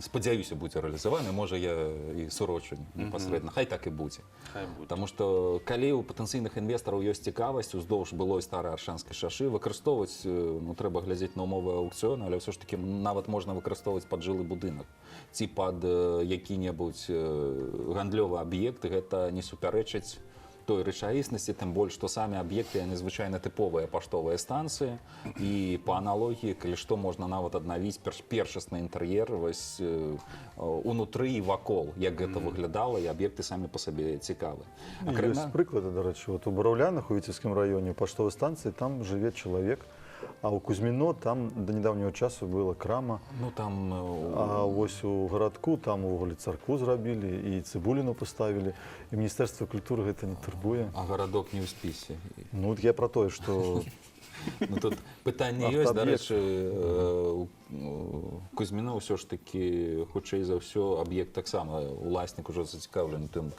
Спадзяюся, будзе рэалізаваны, можа я і сурочу непасрэдна, хай так і будзе. Таму што калі ў патэнцыйных інвестараў ёсць цікавасць уздоўж былой старай аршанскай шашы, выкарыстоўваць, ну трэба глядзець на умовы аўкцыёна, але ўсё ж такі нават можна выкарыстоўваць пад жылы будынак ці пад які-небудзь гандлёвы аб'ект, гэта не супярэчыць той рэчаіснасці, тым больш, што самі аб'екты незвычайна тыповыя паштовыя станцыі, і па аналогіі, калі што, можна нават аднавіць першасны інтэр'ер вось унутры і вакол, як гэта выглядала, і аб'екты самі па сабе цікавы. Ёсць прыклады, дарэчы, вот у Бараўлянах, у Віцебскім раёне, паштовай станцыі, там жыве чалавек, а ў Кузьміно там да нядаўняга часу была крама. Ну там А вось у гарадку там увогуле царкву зрабілі і цыбуліну паставілі, і Міністэрства культуры гэта не турбуе. а гарадок не ў спісе. Ну вот я про тое, што Ну, тут пытанне ёсць, дарэчы, Кузьміно ўсё ж такі, хутчэй за ўсё, аб'ект таксама, уласнік ужо зацікаўлены тым,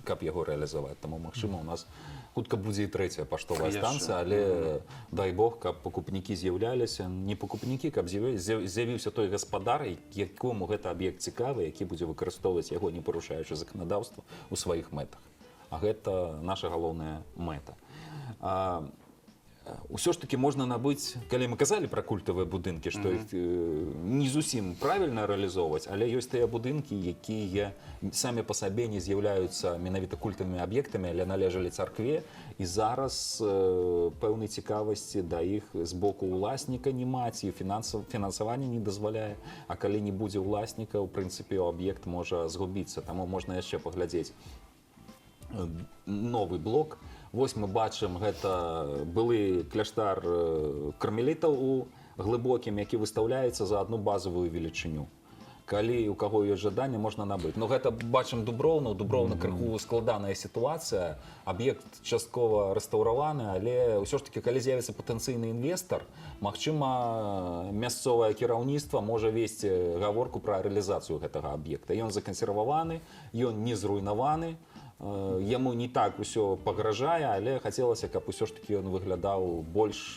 каб яго рэалізаваць. Таму, магчыма, у нас хутка будзе і 3-я паштовая станцыя, але дай Бог, каб пакупнікі з'яўляліся, не пакупнікі, каб з'явіўся той гаспадар, якому гэта аб'ект цікавы, які будзе выкарыстоўваць яго, не парушаючы заканадаўства ў сваіх мэтах. А гэта наша галоўная мэта. Усё ж такі можна набыць, калі мы казалі пра культавыя будынкі, што іх не зусім правільна рэалізоўваць, але ёсць тыя будынкі, якія самі па сабе не з'яўляюцца менавіта культавымі аб'ектамі, але належалі царкве, і зараз пэўнай цікавасці да іх з боку ўласніка няма, ці фінансаванне не дазваляе, а калі не будзе ўласніка, у прынцыпе, аб'ект можа згубіцца, таму можна яшчэ паглядзець новы блок. Вось мы бачым, гэта былы кляштар кармелітаў у глыбокім, які выстаўляецца за адну базавую велічыню. Калі у каго ёсць жаданне, можна набыць. Но гэта бачым Дуброўна, у Дуброўна крыху складаная сітуацыя, аб'ект часткова рэстаўраваны, але ўсё ж такі, калі з'явіцца патэнцыйны інвестар, магчыма, мясцовае кіраўніцтва можа весці гаворку пра рэалізацыю гэтага аб'екта. Ён закансерваваны, ён не зруйнаваны, яму не так усё пагражае, але хацелася, каб усё ж такі ён выглядаў больш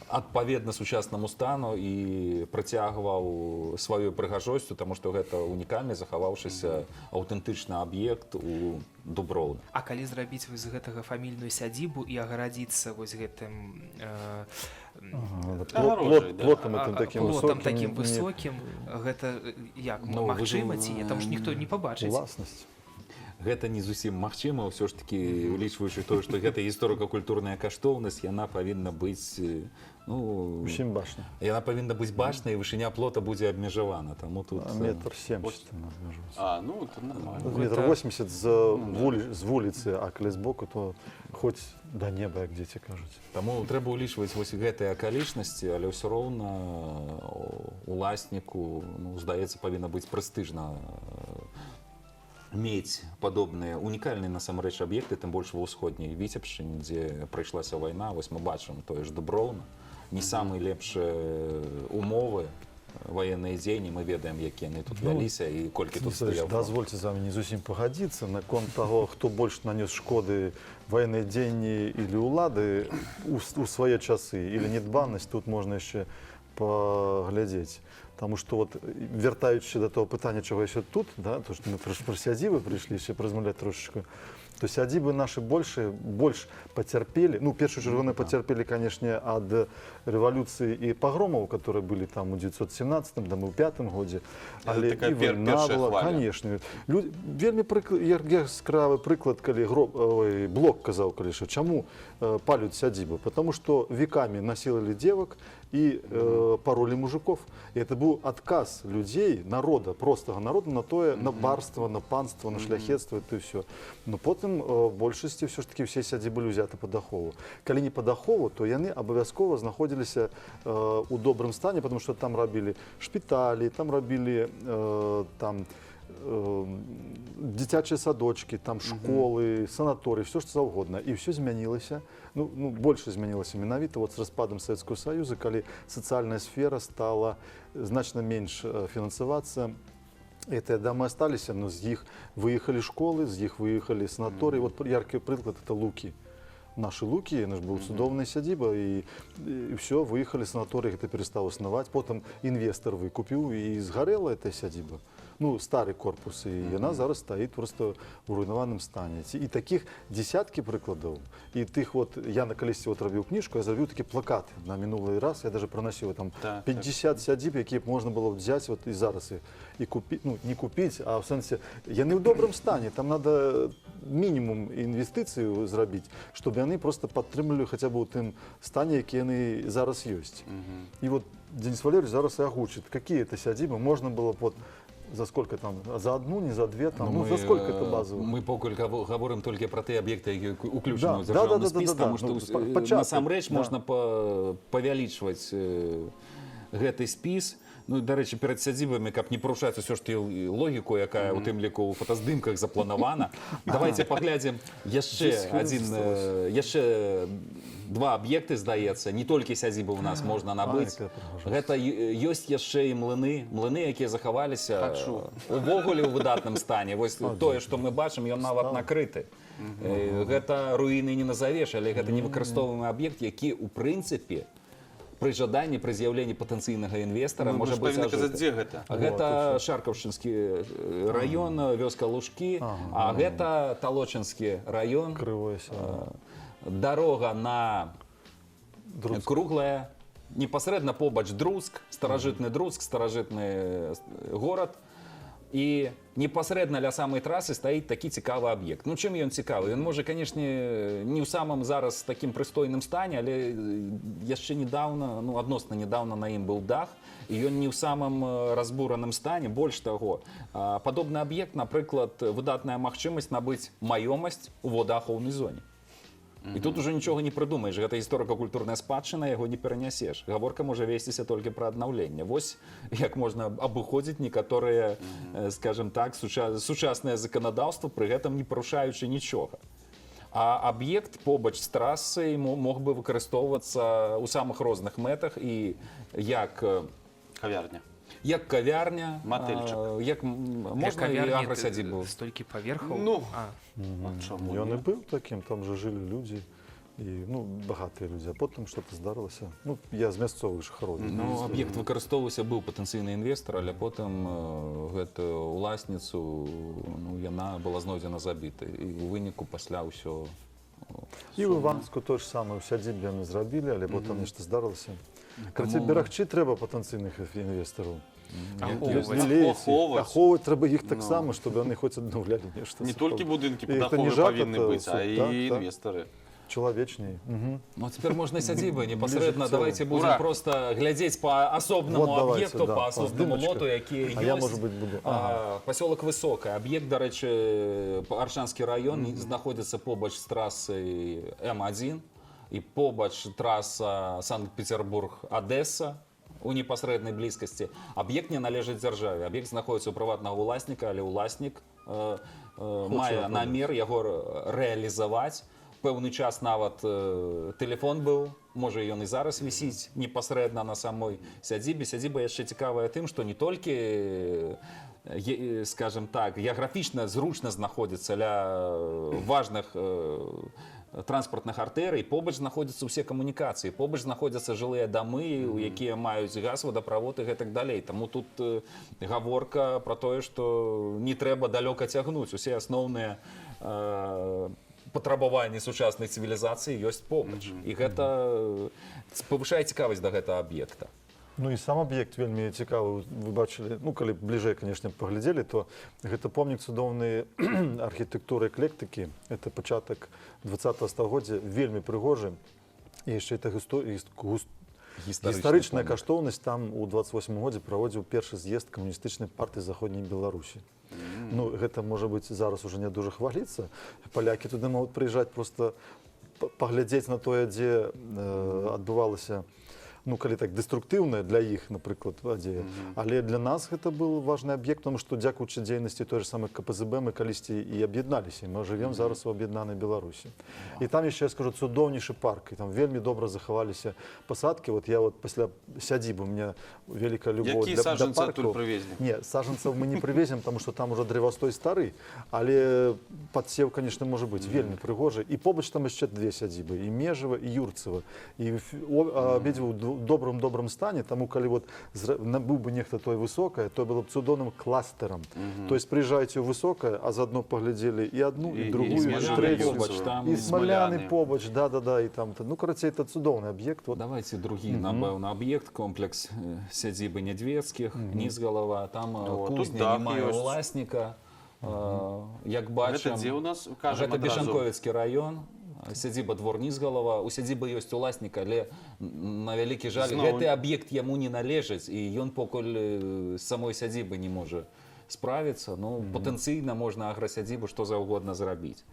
адпаведна сучаснаму стану і прыцягваў сваёй прыгажосцю, таму што гэта унікальны захаваўшыся аўтэнтычны аб'ект у Дуброўна. А калі зрабіць вось з гэтага фамільную сядзібу і агарадзіцца вось гэтым плотам такім высокім, гэта як магчыма ці не, там ж ніхто не пабачыць. Уласнасць. Гэта не зусім магчыма, ўсё ж такі, улічваючы тое, што гэта гісторыка-культурная каштоўнасць, яна павінна быць, ну, Усім бачна. яна павінна быць бачна, і вышыня плота будзе абмежавана. Таму тут 1,70 м. Ну, это нормально. 1,80 м з вуліцы, а калі збоку, то хоць да неба, як дзеці кажуць. Таму трэба ўлічваць вось гэтыя акалічнасці, але ўсё роўна уласніку, ну, здаецца, павінна быць прэстыжна мець падобныя унікальныя насамрэч аб'екты, тым больш ва ўсходняй Віцебшчыне, дзе прыйшлася вайна. Вось мы бачым тое ж Дуброўна, не самыя лепшыя умовы, военныя дзеянні, мы ведаем, як яны тут вяліся і колькі тут стаяў. Дазвольце з вами не зусім пагадзіцца наконт таго, хто больш нанёс шкоды, военныя дзеянні или улады у свае часы, или недбанасць, тут можна яшчэ паглядзець. Тому що от, вертаючи до того питання, чого я ще тут, да, то, що ми про сядзібы прийшли ще порозмовляти трошечки, то сядзібы наши больше потерпели, ну, в першую чергу вони потерпели, конечно, от революции и погромов, которые были там у 917-м, там, у 5-м году, але така і війна перша була, хваля. конечно. Вельми яскравий приклад, коли Блок казав, коли, що чому палють сядзібы? Потому что веками насиловали девок и пароли мужиков. И это был отказ людей, народа, простого народа на то, на барство, на панство, на шляхетство, это и все. Но потім в большасці все ж таки всі сядзібы були взяты под ахову. Коли не под ахову, то яны обов'язково знаходилися у добрым стане, потому что там робили шпиталі, там робили там дитячі садочки, там школи, санаторії, все що завгодно. І все змінилося. Ну, більше змінилося менавіта от з розпадом Советского Союза, коли соціальна сфера стала значно менше фінансуватися. Это дома остались, но с них выехали школы, с них выехали санатории. Вот яркий приклад – это Луки. Наши Луки, наш был судовная сядиба, и все, выехали санатории, это перестал основать. Потом инвестор выкупил, и сгорела эта сядиба. Ну, старый корпус, и она зараз стоит просто в руйнованном стане. И таких десятки прикладов. И тих вот, я на колесі вот робив книжку, я зробив такі плакати на минулий раз, я даже проносив там 50 сядіб, які можна було взяти вот і зараз і купити, ну, не купити, а в сенсі, я не в доброму стані, там треба мінімум інвестицій зробити, щоб вони просто підтримали хоча б у тим стані, який вони зараз є. І от Денис Валерьевич зараз і огучить, які це сядіби можна було б за сколько там? За одну, не за две? Там, ну, за сколько это базово? Мы поки говоримо тільки про ті об'єкти, які включені Да, в державний да, спіс, да, тому ну, що початок, насамрэч да. можна павялічваць гэты спіс. Ну, і, до речі, перед сядзібамі, каб не парушаць усё ж таки логіку, якая у тым ліку ў фотаздымках запланавана, давайте паглядзім яшчэ два аб'екты, здаецца, не толькі сядзібы ў нас можна набыць. Гэта ёсць яшчэ і млыны, якія захаваліся увогуле ў выдатным стане. Вось тое, што мы бачым, ён нават накрыты. Гэта руіны не назавеш, але гэта невыкарыстоўваемы аб'ект, які ў прынцыпе при жаданні, при з'явленні патэнцыйнага інвестара можа быць казаць, дзе ажыты. гэта? Гэта Шаркаўшчынскі раён, вёска Лужкі, а гэта Талочынскі раён. Крывое село. Дарога на круглая, непасрэдна побач Друск, старажытны горад. І непасрэдна ля самай трасы стаіць такі цікавы аб'ект. Ну, чым ён цікавы? Ён можа, канешне, не ў самым зараз такім прыстойным стане, але яшчэ недавно, ну, адносна недавно на ім быў дах, і ён не ў самым разбураным стане. Больш таго, падобны аб'ект, напрыклад, выдатная магчымасць набыць маёмасць у водаахоўнай зоне. І тут уже нічога не прыдумаеш, гэта гісторыка-культурная спадчына, яго не перанясеш. Гаворка можа весціся толькі пра аднаўленне. Вось як можна абыходзіць некаторыя, скажем так, сучаснае заканадаўства, пры гэтым не парушаючы нічога. А аб'ект побач з трасай мог бы выкарыстоўвацца ў самых розных мэтах і як Кавярня. Як кавярня, Матэльчык. як можна і аграсядзібу. Столькі паверхаў. Ну, Ён і быў таким, там же жили люди, і, ну, багатыя людзі, а потым што-то здарылася. Ну, я з мясцовых жыхароў. Ну, аб'ект выкарыстоўваўся, быў патэнцыйны інвестар, але потым гэтую уласніцу, ну, яна была знойдзена забітай. І ў выніку пасля ўсё... І ў Іванску то ж самае, у сядзібе яны зрабілі, але потым нешта здарылася. Карацей, берагчы трэба патэнцыйных інвестараў. Ахоўваць трэба іх таксама, чтобы яны хоць аднаўлялі нешта. Не толькі будынкі І гэта пад не аховай жарт, павінны это быць, а так, і так. інвестары. Чалавечней. Ну, а цяпер можна сядзібы непасрэдна. Ближе к Давайте целому. будзем Ура! просто глядзець па асобнаму Вот давайте, аб'екту, да, па па асобнаму здымачках. лоту, які А я, ёсць. может быть, буду. Ага. Пасёлак Высокая. Аб'ект, дарэчы, Аршанскі раён знаходзіцца побач з трасай М1 і побач траса Санкт-Петербург-Адэса у непасрэднай блізкасці. Аб'ект не належыць дзяржаве. Аб'ект знаходзіцца ў прыватнага ўласніка, але ўласнік мае намер яго рэалізаваць. Пэўны час нават тэлефон быў, можа ён і зараз вісіць непасрэдна на самой сядзібе. Сядзіба яшчэ цікавая тым, што не толькі, скажем так, геаграфічна зручна знаходзіцца ля важных транспартных артэрый, побач знаходзяцца ўсе камунікацыі, побач знаходзяцца жылыя дамы, якія маюць газ, вадаправод і гэтак далей. Таму тут гаворка пра тое, што не трэба далёка цягнуць. Усе асноўныя патрабаванні сучаснай цывілізацыі ёсць побач. І гэта павышае цікавасць да гэтага аб'екта. Ну і сам аб'ект вельмі цікавы. Вы бачылі, ну калі бліжэй, канешне, паглядзелі, то гэта помнік цудоўнай архітэктуры эклектыкі. Это пачатак 20-го стагоддзя, вельмі прыгожы. І яшчэ это гістарычная каштоўнасць. Там у 28-м годзе праводзіў першы з'езд камуністычнай партыі заходняй Беларусі. Ну, гэта, можа быць, зараз уже не дужа хваліцца. Палякі туды могуць прыязджаць проста паглядзець на тое, дзе адбывалася, ну, калі так, дэструктыўная для іх, напрыклад, падзея. Але для нас гэта быў важны аб'ект, тому што дзякуючы дзейнасці той же самой КПЗБ мы калісьці і аб'ядналіся. Мы жывем зараз у аб'яднанай Беларусі. І там яшчэ, я скажу, цудоўнейшы парк. І там вельмі добра захаваліся пасадкі. Вот я вот пасля сядзібы, у меня вялікая любоў Якія да саджанцы паркаў. адтуль прывезлі? Не, саджанцаў мы не прывезем, тому што там ужо дрэвастой стары. Але падсеў, конечно, можа быць вельмі прыгожы. І побач там яшчэ две сядзібы. І Межава, і Юрцева. І абедзве ў добрым стане, таму калі вот быў бы нехта той высокае, то было б цудоўным кластэрам. То есть прыязджаеце ў высокае, а заадно паглядзелі і адну, і другую, і трэцюю. І Смаляны побач, да-да-да, і там, ну, карацей, это цудоўны аб'ект. Давайте другі, напэўна, аб'ект, комплекс сядзібы Нядведскіх, Нізгалава, там кузня не мае ўласніка. Як бачым, Гэта дзе ў нас? Кажам гэта адразу. Бешанковіцкі раён. Сядзіба двор Нізгалава, у сядзібы ёсць уласнік, але на вялікі жаль гэты аб'ект яму не належыць, і ён покуль з самой сядзібы не можа справіцца. Ну, патэнцыйна можна аграсядзібу што заўгодна зрабіць.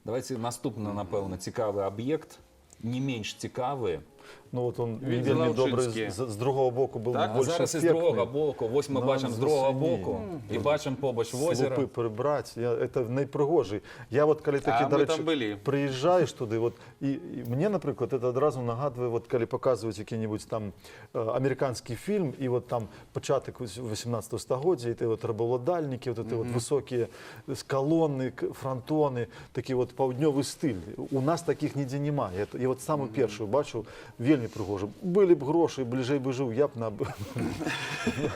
Давайте наступны, напэўна, цікавы аб'ект, не менш цікавы. Ну вот он Вельмі вельмі добры лаўчынскі. з другого боку был Так? А больш зараз з эффектны. другога боку, вось мы Ну, бачым з другога засвіні. боку і бачым побач возера. Слупы прыбраць, это найпрыгожый. Я вот калі такі, А мы там дарэчы, былі. прыязджаеш туды, вот, і мне, напрыклад, это адразу нагадвае, вот, калі паказваюць які-небудзь там амерыканскі фільм, і вот там пачатак 18-го стагоддзя, і ты вот рабаўладальнікі, вот эти вот высокія колонны, фронтоны, такі вот паўднёвы стыль. У нас такіх нідзе няма. Я вот самую першую бачыў, вельмі прыгожа. Былі б грошы, бліжэй бы жыў, я б набыў.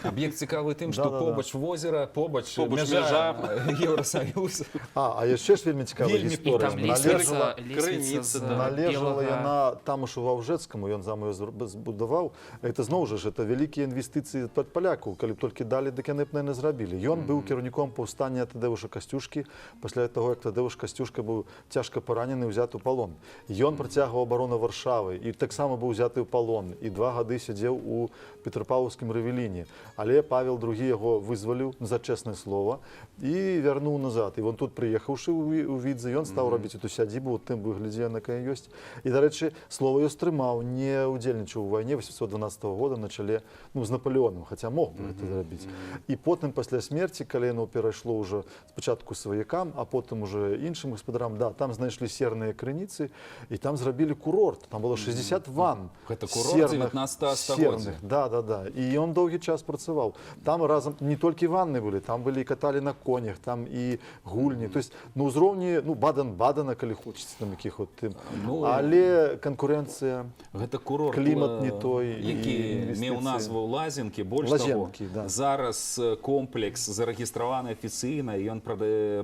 Аб'ект цікавы тым, што Да-да-да. побач возера, побач Побач мяжа Еўрасаюз. А яшчэ ж вельмі цікавая Вельмі гісторыя. Там Належала лесвіца крыніца, з да. Належала белага. яна там ужо ва Ўжэцкаму, ён сам ее збудаваў. Это зноў жа это вялікія інвестыцыі пад палякаў, калі б толькі далі, дык яны б, наверное, зрабілі. Ён быў кіраўніком паўстання Тадэвуша Касцюшкі, пасля таго, як Тадэвуш Касцюшка быў цяжка паранены, ўзяты ў палон. Ён працягваў абарону Варшавы і таксама быў узяты ў палон. І 2 гады сядзеў у Петрапаўлаўскім равеліне. Але Павел II яго вызваліў за чэснае слова і вярнуў назад. І вон тут, прыехаўшы ў Відзы, ён стаў рабіць эту сядзібу ў тым выглядзе, якая ёсць. І, дарэчы, слова ён стрымаў, не ўдзельнічаў у вайне 812 года на чале, ну, з Наполеоном, хаця мог бы гэта зрабіць. І потым, пасля смерці, калі яно перайшло ўжо спачатку сваякам, а потым уже іншым гаспадарам, да, там знайшлі серныя крыніцы, і там зрабілі курорт. Там было 60 ванн. Гэта курорт 19 стагоддзя. Да. І ён доўгі час працаваў. Там разам не толькі ванны былі, там былі і каталі на конях, там і гульні. То есть на ўзроўні, ну, Баден-Бадена, калі хочаце, там якіх от тым. Ну, Але канкурэнцыя, гэта курорт, клімат не той, які і меў інвестыцыі. назву Лазенкі. Больш Лазенкі, таго, да. зараз комплекс зарэгістраваны афіцыйна, і ён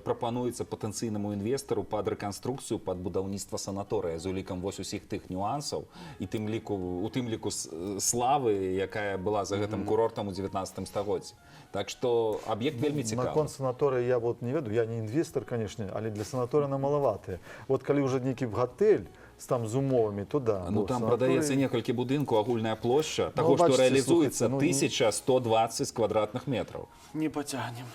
прапануецца патэнцыйнаму інвестару пад рэканструкцыю, пад будаўніцтва санаторыя з улікам вось усіх тых нюансаў і у тым ліку славы, якая была за гэтым курортам у 19 стагоддзі. Так што аб'ект вельмі цікавы. Наконт санаторыя я вот не ведаю, я не інвестор, канешне, але для санаторыя на малаватыя. Вот калі ўжо нейкі гатэль там з умовамі, то да. Ну, там прадаецца некалькі будынку, агульная плошча таго, што бачыце, рэалізуецца слухайце, 1120 квадратных метраў. Не пацягнем.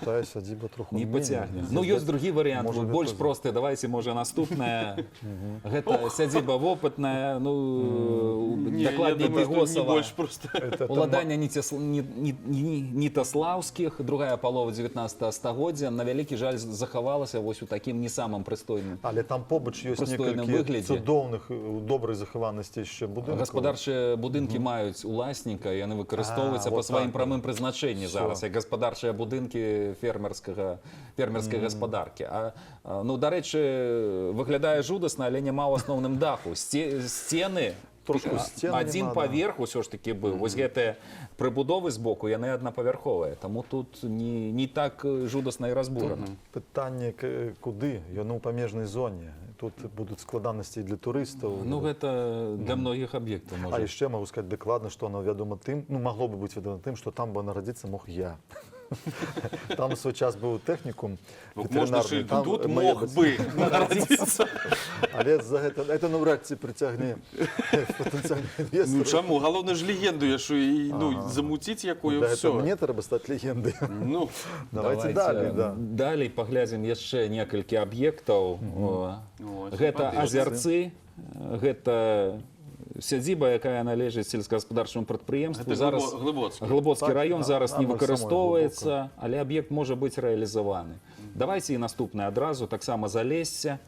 Тая сядзіба троху Не пацягнем. Ну, ёсць другі варыянт, Можа, больш гэта- просты. Давайте, можа, наступная. Гэта сядзіба вопытная, ну, дакладней не Пегосава. больш просто. Уладання Нітаслаўскіх, другая палова 19 стагоддзя, на вялікі жаль захавалася вось у такім не самым прыстойным. Але там побач ёсць Прыстойным архітектурним вигляді. Цудовних, у добрій захованості ще будинків. Господарчі будинки мають уласника, і вони використовуються по от своїм так, прямим призначенням Все. зараз, як господарчі будинки фермерської господарки. Ну, до речі, виглядає жудосно, але нема в основному даху. Стіни, Трошку стіни один нема, да. поверх усе ж таки був. Ось гэты прибудови збоку, яны одноповерхові, тому тут не так жудосно і розбурено. Питання, куди? Яно у паміжній зоні. Тут будуть складаності і для туристів. Ну, гэта для многих об'єктів А може. ще можу сказати докладно, що воно відомо тим, ну, могло би бути відомо тим, що там би народитися мог я. Там в свій час був технікум Можно ветеринарний. же Там тут моє мог бы народиться. Але за це навряд чи притягне потенціальних Ну інвесторів. чому? Головне ж легенду, якщо і замутить якою, Для все. цього мені треба стати легендою. Ну, Давайте далі. Да. Далі поглядзім яшчэ некалькі аб'ектаў. ось, Гэта подивіться. азярцы, гэта сядзіба, якая належыць сельскагаспадарчаму прадпрыемству. Гэта Зараз Глыбоцкі. Глыбоцкі Так, раён да, зараз не самое выкарыстоўваецца, але аб'ект можа быць рэалізаваны. Давайте і наступны адразу, таксама Залесся,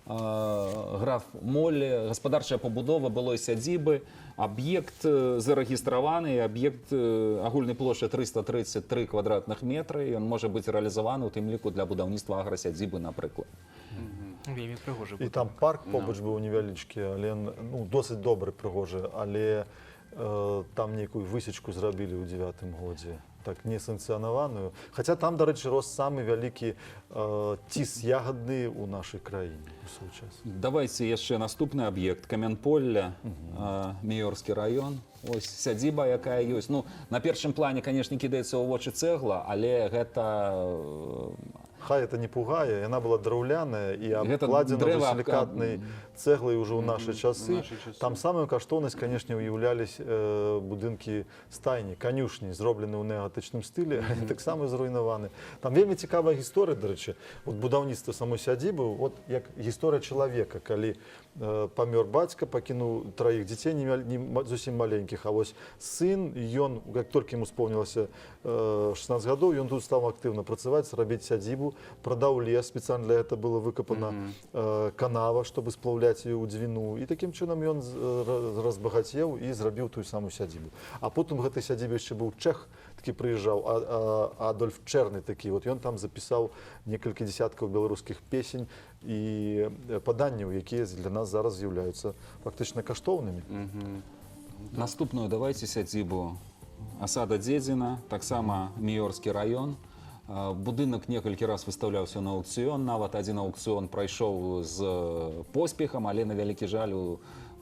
граф Моллі, гаспадарчая пабудова былой сядзібы, аб'ект зарэгістраваны, аб'ект агульнай плошчай 333 квадратных метры, ён можа быць рэалізаваны у тым ліку для будаўніцтва аграсядзібы, напрыклад. Вельмі прыгожы І там парк побач быў невялічкі, але ну, досыць добры прыгожы, але там нейкую высечку зрабілі ў 9-м годзе. Так, несанкцыянаваную. Хаця там, дарэчы, рос самы вялікі ціс ягадны ў нашай краіне у свой час. Давайте яшчэ наступны аб'ект. Камянполля, Міёрскі раён. Ось сядзіба, якая ёсць. Ну, на першым плане, канешне, кідаецца ў вочы цэгла, але гэта... Хай это не пугае, яна была драўляная і Гэта абкладзена дрэва ўжо сілікатнай цэглай ўжо ў нашы часы. нашы часы. Там самую каштоўнасць, канешне, уяўлялись будынкі стайні, канюшні, зроблены ў неагатычным стылі, они таксама зруйнаваны. Там вельмі цікавая гісторыя, дарэчы, от будаўніцтва самой сядзібы, от як гісторыя чалавека, калі памёр бацька, пакінуў траіх дзяцей не зусім маленькіх, а вось сын, ён, як толькі яму споўнілася 16 гадоў, ён тут стаў актыўна працаваць, рабіць сядзібу, прадаў лес, спецыяльна для гэта была выкапана канава, чтобы сплаўляць ее ў дзвіну, і такім чынам ён разбагацеў і зрабіў тую самую сядзібу. А потым в гэтай сядзібе яшчэ быў чэх, такі прыязджаў, Адольф Чэрны такі, вот ён там запісаў некалькі дзесяткаў беларускіх песень і паданняў, якія для нас зараз з'яўляюцца фактычна каштоўнымі. Наступную давайте сядзібу. Асада Дзедзіна, таксама Міёрскі раён. Будынак некалькі раз выстаўляўся на аукцыён, нават адзін аукцыён прайшоў з поспехам, але на вялікі жаль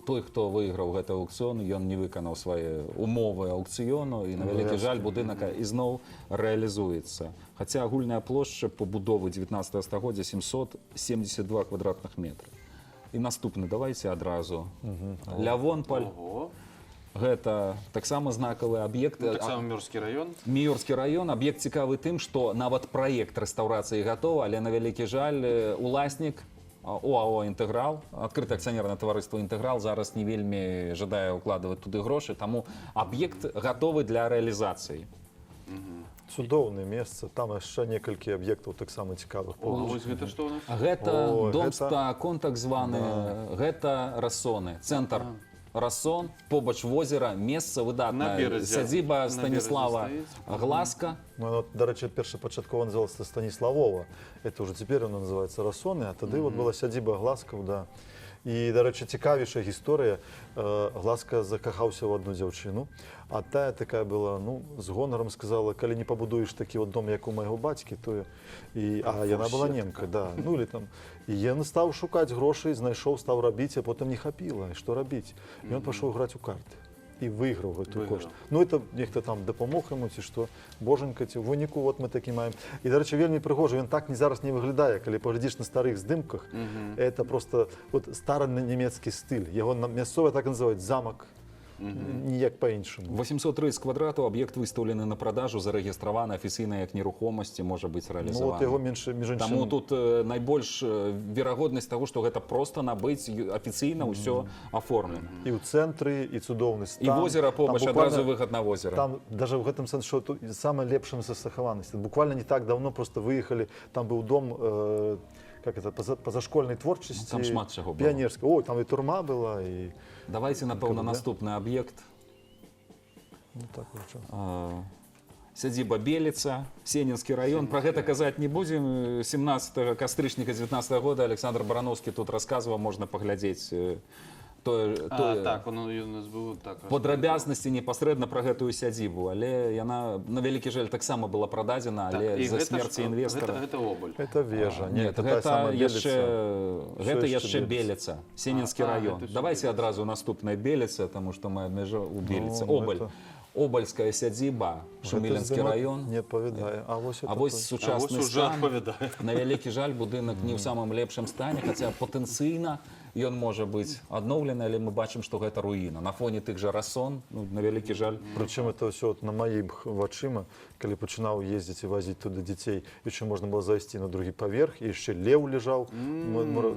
той, хто выйграў гэты аукцыён, ён не выканаў свае умовы аукцыёну, і на вялікі жаль будынак ізноў рэалізуецца. Хаця агульная плошча пабудовы 19 стагоддзя 772 квадратных метры. І наступны давайте адразу. Лявонпаль. Ого. Гэта таксама знакавы аб'ект. Таксама Мёрскі раён. Міёрскі раён, аб'ект цікавы тым, што нават праект рэстаўрацыі гатовы, але на вялікі жаль уласнік ОАО «Інтэграл», адкрытае акцыянернае таварыства «Інтэграл» зараз не вельмі жадае ўкладваць туды грошы, таму аб'ект гатовы для рэалізацыі. Цудоўнае месца, там яшчэ некалькі аб'ектаў таксама цікавых. А вось гэта што ў нас? Гэта О, дом гэта- стакон так званы, гэта Рассоны, цэнтр Рассон, побач возера, месца На выдатнае. беразе. Сядзіба На Станіслава беразе Гласка. Ну, дарэчы, першапачаткова называлася Станіславова. Это уже цяпер она называется Рассоны, а тады вот была сядзіба Гласкаў, да. І, дарэчы, цікавейшая гісторыя. Гласка закахаўся ў адну дзяўчыну, а тая такая была, ну, з гонарам сказала, калі не пабудуеш такі вот дом, як у майго бацькі, то... А яна была немка, да. Ну, или там... І ён стаў шукаць грошай, знайшоў, стаў рабіць, а потым не хапіла. Што рабіць? Ён пашоў граць у карты. І выйграў гэтую кошт. Ну, это нехта там дапамог яму, ці што, божанька, ці ў выніку вот мы такі маем. І, дарэчы, вельмі прыгожа, ён так зараз не выглядае, калі паглядзіш на старых здымках, это просто вот стары нямецкі стыль. Яго мясцовая так называюць замак, ніяк па-іншаму. 830 квадратаў, аб'ект выстаўлены на продажу, зарэгістраваны афіцыйна як нерухомасці, можа быць Ну, рэалізаваны. вот яго менш, між Таму іншым, тут найбольш верагоднасць таго, што гэта проста набыць афіцыйна ўсё аформлена. і ў цэнтры, і цудоўны стан. І возера побач, Там адразу буквально- выхад на возера. Там даже в гэтым сэнсе, што тут самая лепшая захаванасць. Буквально не так давно просто выехалі, там быў дом, как это, позашкольной творчести. Там шмат чаго было. Пионерской. Ой, там и турма была, и... Давайте, напэўна, Да? наступны аб'ект. Ну, так вот, что. Сядзіба Беліца, Сенінскі раён. Пра гэта казаць не будзем. 17 кастрычніка 19 года Александр Барановскі тут расказваў, можна паглядзець тое, Так, у нас было так. падрабязнасці непасрэдна пра гэтую сядзібу, але яна на вялікі жаль таксама была прададзена, але з-за смерці інвестара. Гэта Оболь. Это Вежа. Нет, это та самая гэта Всё яшчэ яшчэ Беліца, Сенінскі раён. гэта ўсё Давайте Беліца. адразу наступная Беліца, таму што мы абмежа у Беліцы. Ну, Обаль. это- Обальская сядзіба, Шуміленскі раён. Не адпавядае. А вось А вось А вось сучасны уже стан. адпавядае. На вялікі жаль, будынак не ў самым лепшым стане, хаця патэнцыйна ён можа быць адноўлены, але мы бачым, што гэта руіна. На фоне тых жа расон, ну, на вялікі жаль. Прычым это ўсё на маіх вачыма, калі пачынаў ездзіць і вазіць туды дзяцей, яшчэ можна было зайсці на другі паверх, і яшчэ леў ляжаў.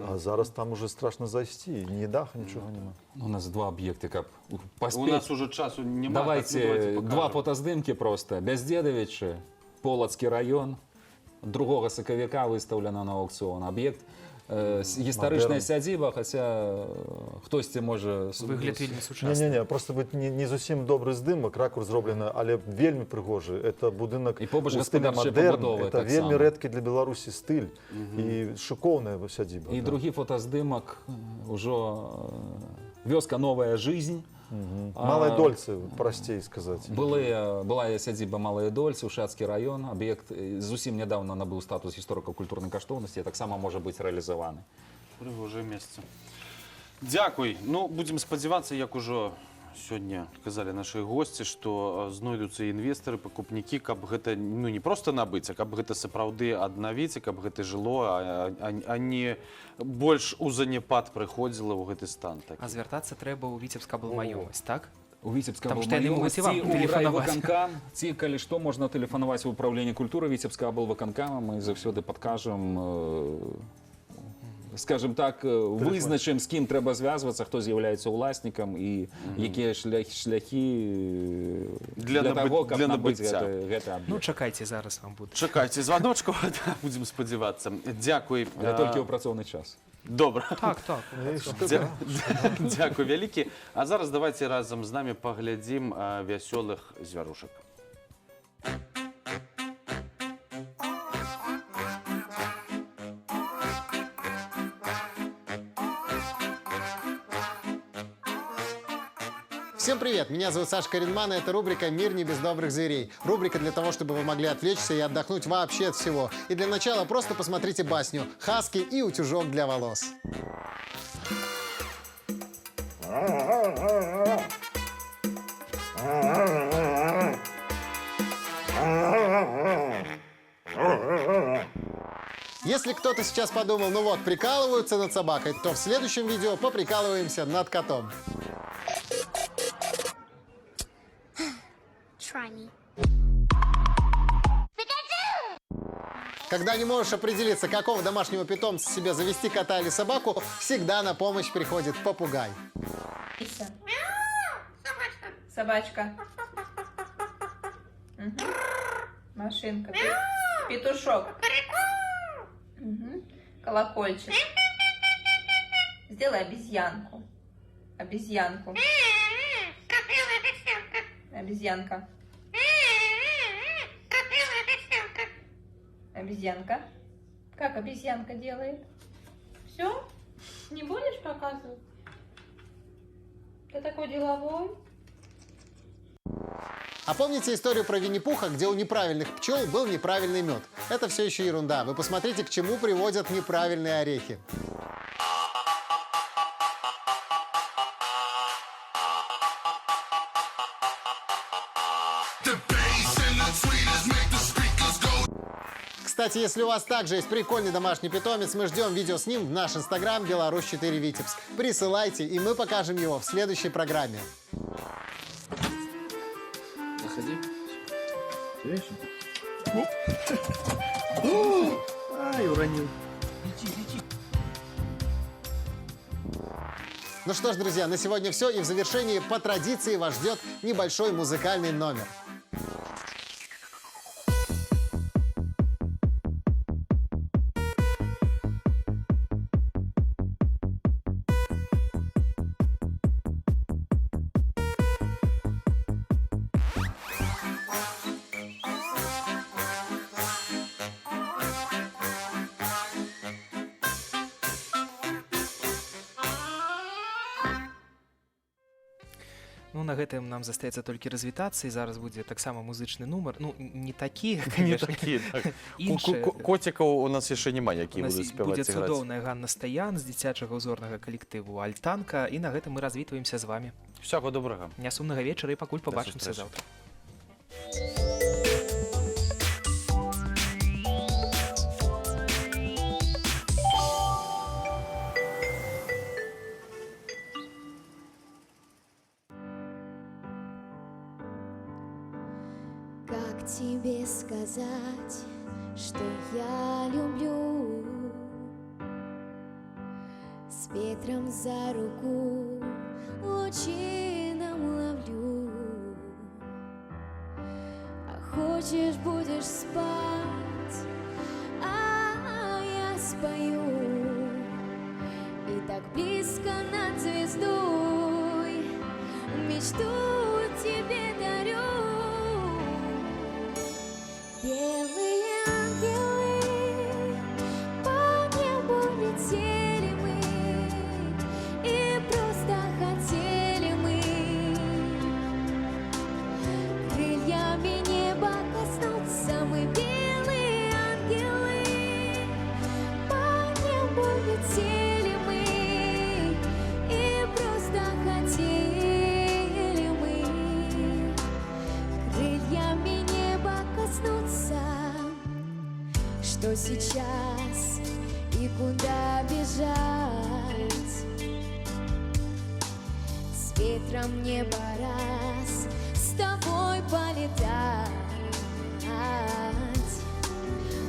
А зараз там уже страшна зайсці, ні даха, нічога няма. У нас два аб'екты, каб У паспець. нас уже часу няма. Давайте так, два фотаздымкі проста. Бяздзедавічы, Полацкі раён, 2 сакавіка выстаўлена на аукцыён. Аб'ект гістарычная Мадэрн. сядзіба, хаця хтосьці можа... Выгляд вельмі сучасны. Не-не-не, просто быть не зусім добры здымак, ракурс зроблены, але вельмі прыгожы. Это будынак І побач у стылі гаспадарчыя мадэрн. пабудовы Это таксама. вельмі рэдкі для Беларусі стыль і шыкоўная сядзіба. І да. другі фотаздымак ўжо вёска новая жизнь. Малыя дольцы, прасцей сказаць. Была сядзіба Малыя Дольцы, Ушацкі раён. Аб'ект зусім нядаўна набыў статус гісторыка-культурнай каштоўнасці, таксама можа быць рэалізаваны. Прыгожае месца. Дзякуй. Ну, будзем спадзявацца, як ужо сёння казалі нашы госці, што знойдуцца інвестары, пакупнікі, каб гэта ну, не проста набыць, а каб гэта сапраўды аднавіць, і каб гэта жыло, а не больш у заняпад прыходзіла ў гэты стан. А звяртацца трэба ў Віцебскабл маёмасць, так? У Віцебскага Там што яны могуць і вам тэлефанаваць. райвыканкам, ці калі што можна тэлефанаваць у ўправленне культуры Віцебскага аблвыканкама, мы заўсёды падкажам, скажем так, вызначым, з кім трэба звязвацца, хто з'яўляецца ўласнікам і якія шляхі Для таго, каб для набыць набыцця. гэты аб'ект. Ну, чакайце, зараз вам буду. Чакайце званочку, будзем спадзявацца. Дзякуй. Але толькі ў працоўны час. Добра. Так. Дзякуй вялікі. А зараз давайте разам з намі паглядзім вясёлых звярушак. Всем привет! Меня зовут Саша Каринман, и это рубрика «Мир не без добрых зверей». Рубрика для того, чтобы вы могли отвлечься и отдохнуть вообще от всего. И для начала просто посмотрите басню «Хаски и утюжок для волос». Если кто-то сейчас подумал, ну вот, прикалываются над собакой, то в следующем видео поприкалываемся над котом. Try me. Когда не можешь определиться, какого домашнего питомца себе завести, кота или собаку, всегда на помощь приходит попугай. Собачка. Мгм. Машинка. Петушок. Мгм. Колокольчик. Сделай обезьянку. Обезьянку. Обезьянка. Обезьянка. Как обезьянка делает? Все? Не будешь показывать? Ты такой деловой. А помните историю про Винни-Пуха, где у неправильных пчел был неправильный мед? Это все еще ерунда. Вы посмотрите, к чему приводят неправильные орехи. Кстати, если у вас также есть прикольный домашний питомец, мы ждем видео с ним в наш инстаграм Беларусь4 Витебск. Присылайте, и мы покажем его в следующей программе. Заходи. Ай, уронил. Ну что ж, друзья, на сегодня все. И в завершении по традиции вас ждет небольшой музыкальный номер. Ну, на гэтым нам застаецца толькі развітацца, і зараз будзе таксама музычны нумар. Ну, не такі, Не конечно, такие, так. іншы. Котиков у нас еще нема, які У нас будуть будзе співати, грати. цудоўная Ганна Стаян з дзіцячага ўзорнага калектыву «Альтанка», і на гэтым мы развітваемся з вами. Всяго доброго. Нясумнага вечара і пакуль пабачымся сустрэчы. заўтра. Как тебе сказать, что я люблю? С ветром за руку лучином ловлю. А хочешь, будешь спать, а я спою. И так близко над звездой мечту тебе дарю. Белые ангелы, по небу летели мы, и просто хотели мы крыльями неба коснуться. Мы белые ангелы, по небу летели мы, и просто хотели мы крыльями неба коснуться. Что сейчас и куда бежать? С ветром не раз с тобой полетать.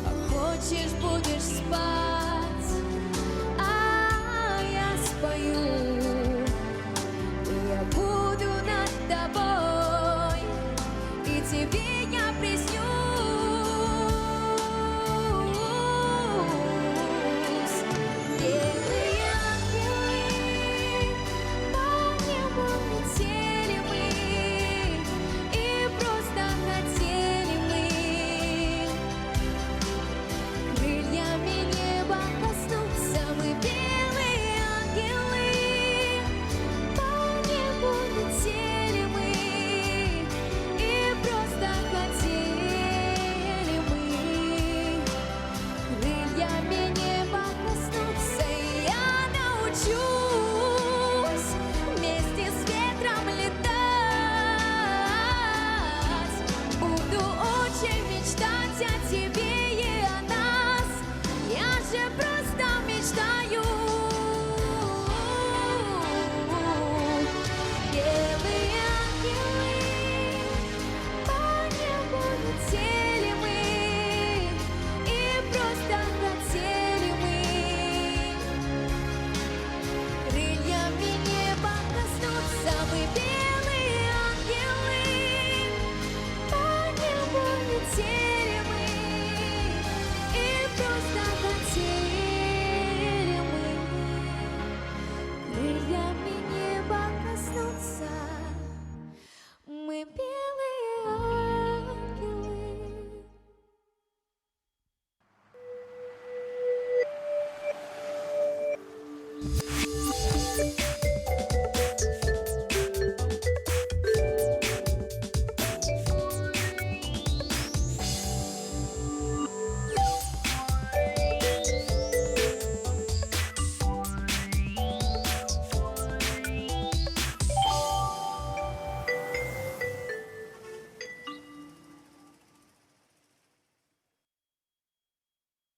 А хочешь, будешь спать, а я спою. И я буду над тобой, и тебе я приснюсь. Белые ангелы, по небу летели мы, и просто хотели мы крыльями неба коснуться. Мы белые ангелы, по небу летели мы, и просто хотели мы крыльями неба коснуться. И я научусь вместе с ветром летать. Буду очень мечтать о тебе и о нас. Я же просто мечтаю. Белые ангелы, по небу летели мы, и просто хотели мы крыльями неба коснуться. Мы белые ангелы, по небу летели мы, и просто хотели мы крыльями неба коснуться. Мы белые ангелы.